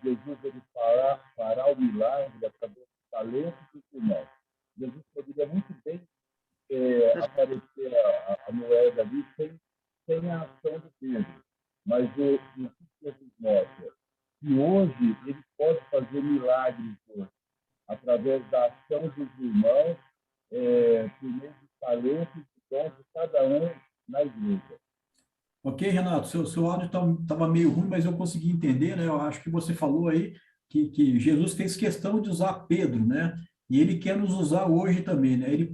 Jesus ele fará o milagre através do talento dos irmãos. Jesus poderia muito bem aparecer a moeda ali sem a ação do Pedro. Mas o que Jesus mostra? Que hoje ele pode fazer milagres hoje, através da ação dos irmãos, por meio dos talentos e dons de cada um na igreja. Ok, Renato, seu áudio estava meio ruim, mas eu consegui entender, né? Eu acho que você falou aí que Jesus fez questão de usar Pedro, né? E ele quer nos usar hoje também, né? Ele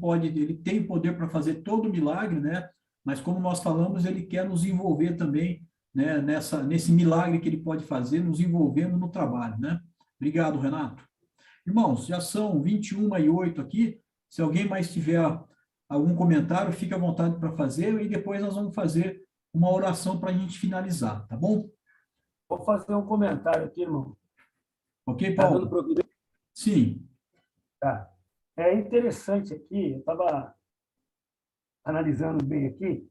tem poder para fazer todo o milagre, né? Mas como nós falamos, ele quer nos envolver também, né? Nesse milagre que ele pode fazer, nos envolvendo no trabalho, né? Obrigado, Renato. Irmãos, já são 21h08 aqui. Se alguém mais tiver algum comentário, fique à vontade para fazer e depois nós vamos fazer uma oração para a gente finalizar, tá bom? Vou fazer um comentário aqui, irmão. Ok, Paulo? Sim. Tá. É interessante aqui, eu estava analisando bem aqui,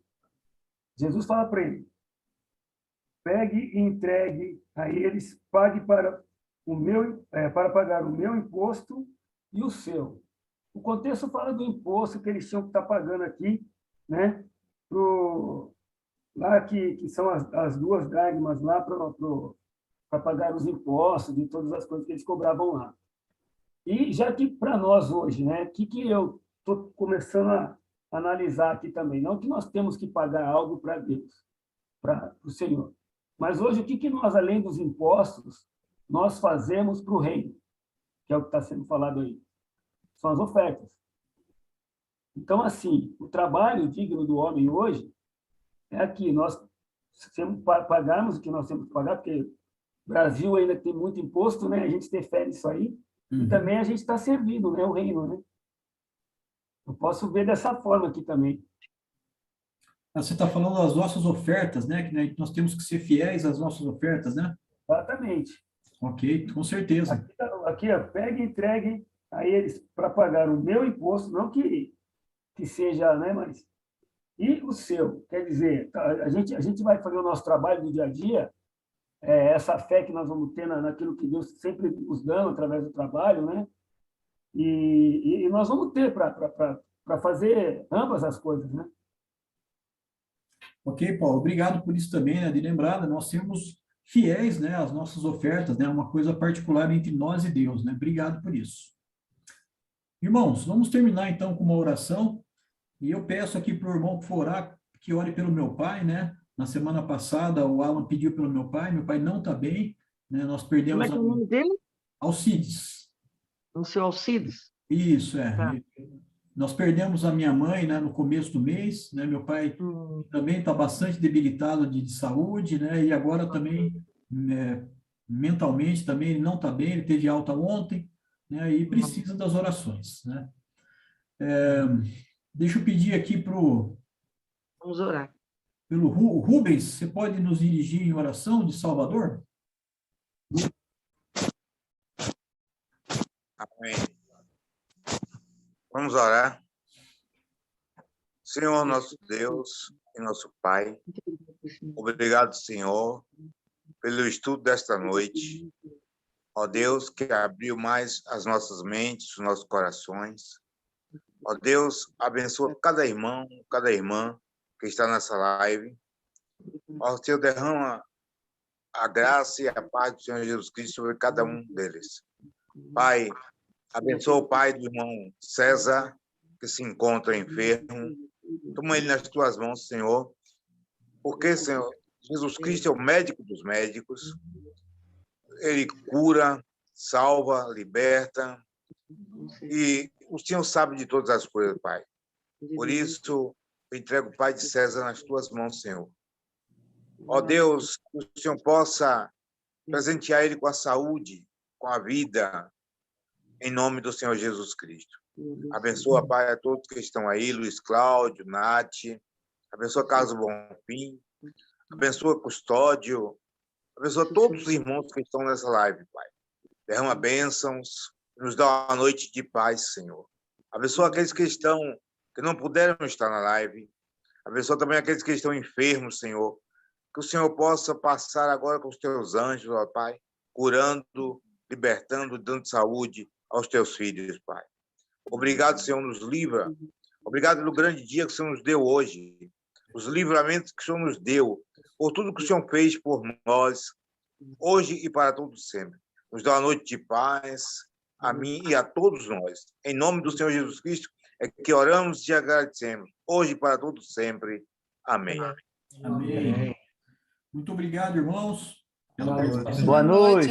Jesus fala para ele, pegue e entregue a eles, pague para pagar o meu imposto e o seu. O contexto fala do imposto que eles tinham que estar pagando aqui, né? Lá que são as 2 dracmas lá para pagar os impostos de todas as coisas que eles cobravam lá. E já que para nós hoje, né, que eu estou começando a analisar aqui também, não que nós temos que pagar algo para Deus, para o Senhor, mas hoje o que nós, além dos impostos, nós fazemos para o reino, que é o que está sendo falado aí, são as ofertas. Então, assim, o trabalho digno do homem hoje é aqui, nós pagarmos o que nós temos que pagar, porque o Brasil ainda tem muito imposto, né? A gente tem fé nisso aí, e também a gente está servindo, né? O reino, né? Eu posso ver dessa forma aqui também. Você está falando das nossas ofertas, né? Que nós temos que ser fiéis às nossas ofertas, né? Exatamente. Ok, com certeza. Aqui ó, pegue e entregue Aí eles, para pagar o meu imposto, não que seja, né, mas... E o seu, quer dizer, a gente vai fazer o nosso trabalho do dia a dia, essa fé que nós vamos ter naquilo que Deus sempre nos dá através do trabalho, né? E nós vamos ter para fazer ambas as coisas, né? Ok, Paulo, obrigado por isso também, né, de lembrar, né, nós sermos fiéis, né, às nossas ofertas, né, uma coisa particular entre nós e Deus, né? Obrigado por isso. Irmãos, vamos terminar então com uma oração, e eu peço aqui para o irmão que for orar, que ore pelo meu pai, né? Na semana passada, o Alan pediu pelo meu pai não está bem, né? Nós perdemos... Como é que é o nome dele? Alcides. O seu Alcides? Isso, Tá. Nós perdemos a minha mãe, né, no começo do mês, né? Meu pai também está bastante debilitado de saúde, né? E agora também, né, mentalmente também ele não está bem, ele teve alta ontem, né? E precisa das orações, né? Deixa eu pedir aqui Vamos orar. Pelo Rubens, você pode nos dirigir em oração de Salvador? Amém. Vamos orar. Senhor, nosso Deus e nosso Pai, obrigado, Senhor, pelo estudo desta noite. Ó Deus, que abriu mais as nossas mentes, os nossos corações. Ó Deus, abençoa cada irmão, cada irmã que está nessa live. Ó Senhor, derrama a graça e a paz do Senhor Jesus Cristo sobre cada um deles. Pai, abençoa o pai do irmão César, que se encontra enfermo. Toma ele nas tuas mãos, Senhor, porque, Senhor, Jesus Cristo é o médico dos médicos. Ele cura, salva, liberta. E o Senhor sabe de todas as coisas, Pai. Por isso, eu entrego o pai de César nas tuas mãos, Senhor. Ó Deus, que o Senhor possa presentear ele com a saúde, com a vida, em nome do Senhor Jesus Cristo. Abençoa, Pai, a todos que estão aí, Luiz Cláudio, Nath, abençoa Carlos Bonfim, abençoa Custódio, abençoa todos os irmãos que estão nessa live, Pai. Derrama bênçãos, nos dá uma noite de paz, Senhor. Abençoa aqueles que não puderam estar na live, abençoa também aqueles que estão enfermos, Senhor, que o Senhor possa passar agora com os teus anjos, ó Pai, curando, libertando, dando saúde aos teus filhos, Pai. Obrigado, Senhor, nos livra. Obrigado pelo grande dia que o Senhor nos deu hoje. Os livramentos que o Senhor nos deu, por tudo que o Senhor fez por nós, hoje e para todos sempre. Nos dá uma noite de paz, a mim e a todos nós. Em nome do Senhor Jesus Cristo, é que oramos e agradecemos, hoje e para todos sempre. Amém. Amém. Muito obrigado, irmãos, pela Boa participação. Boa noite.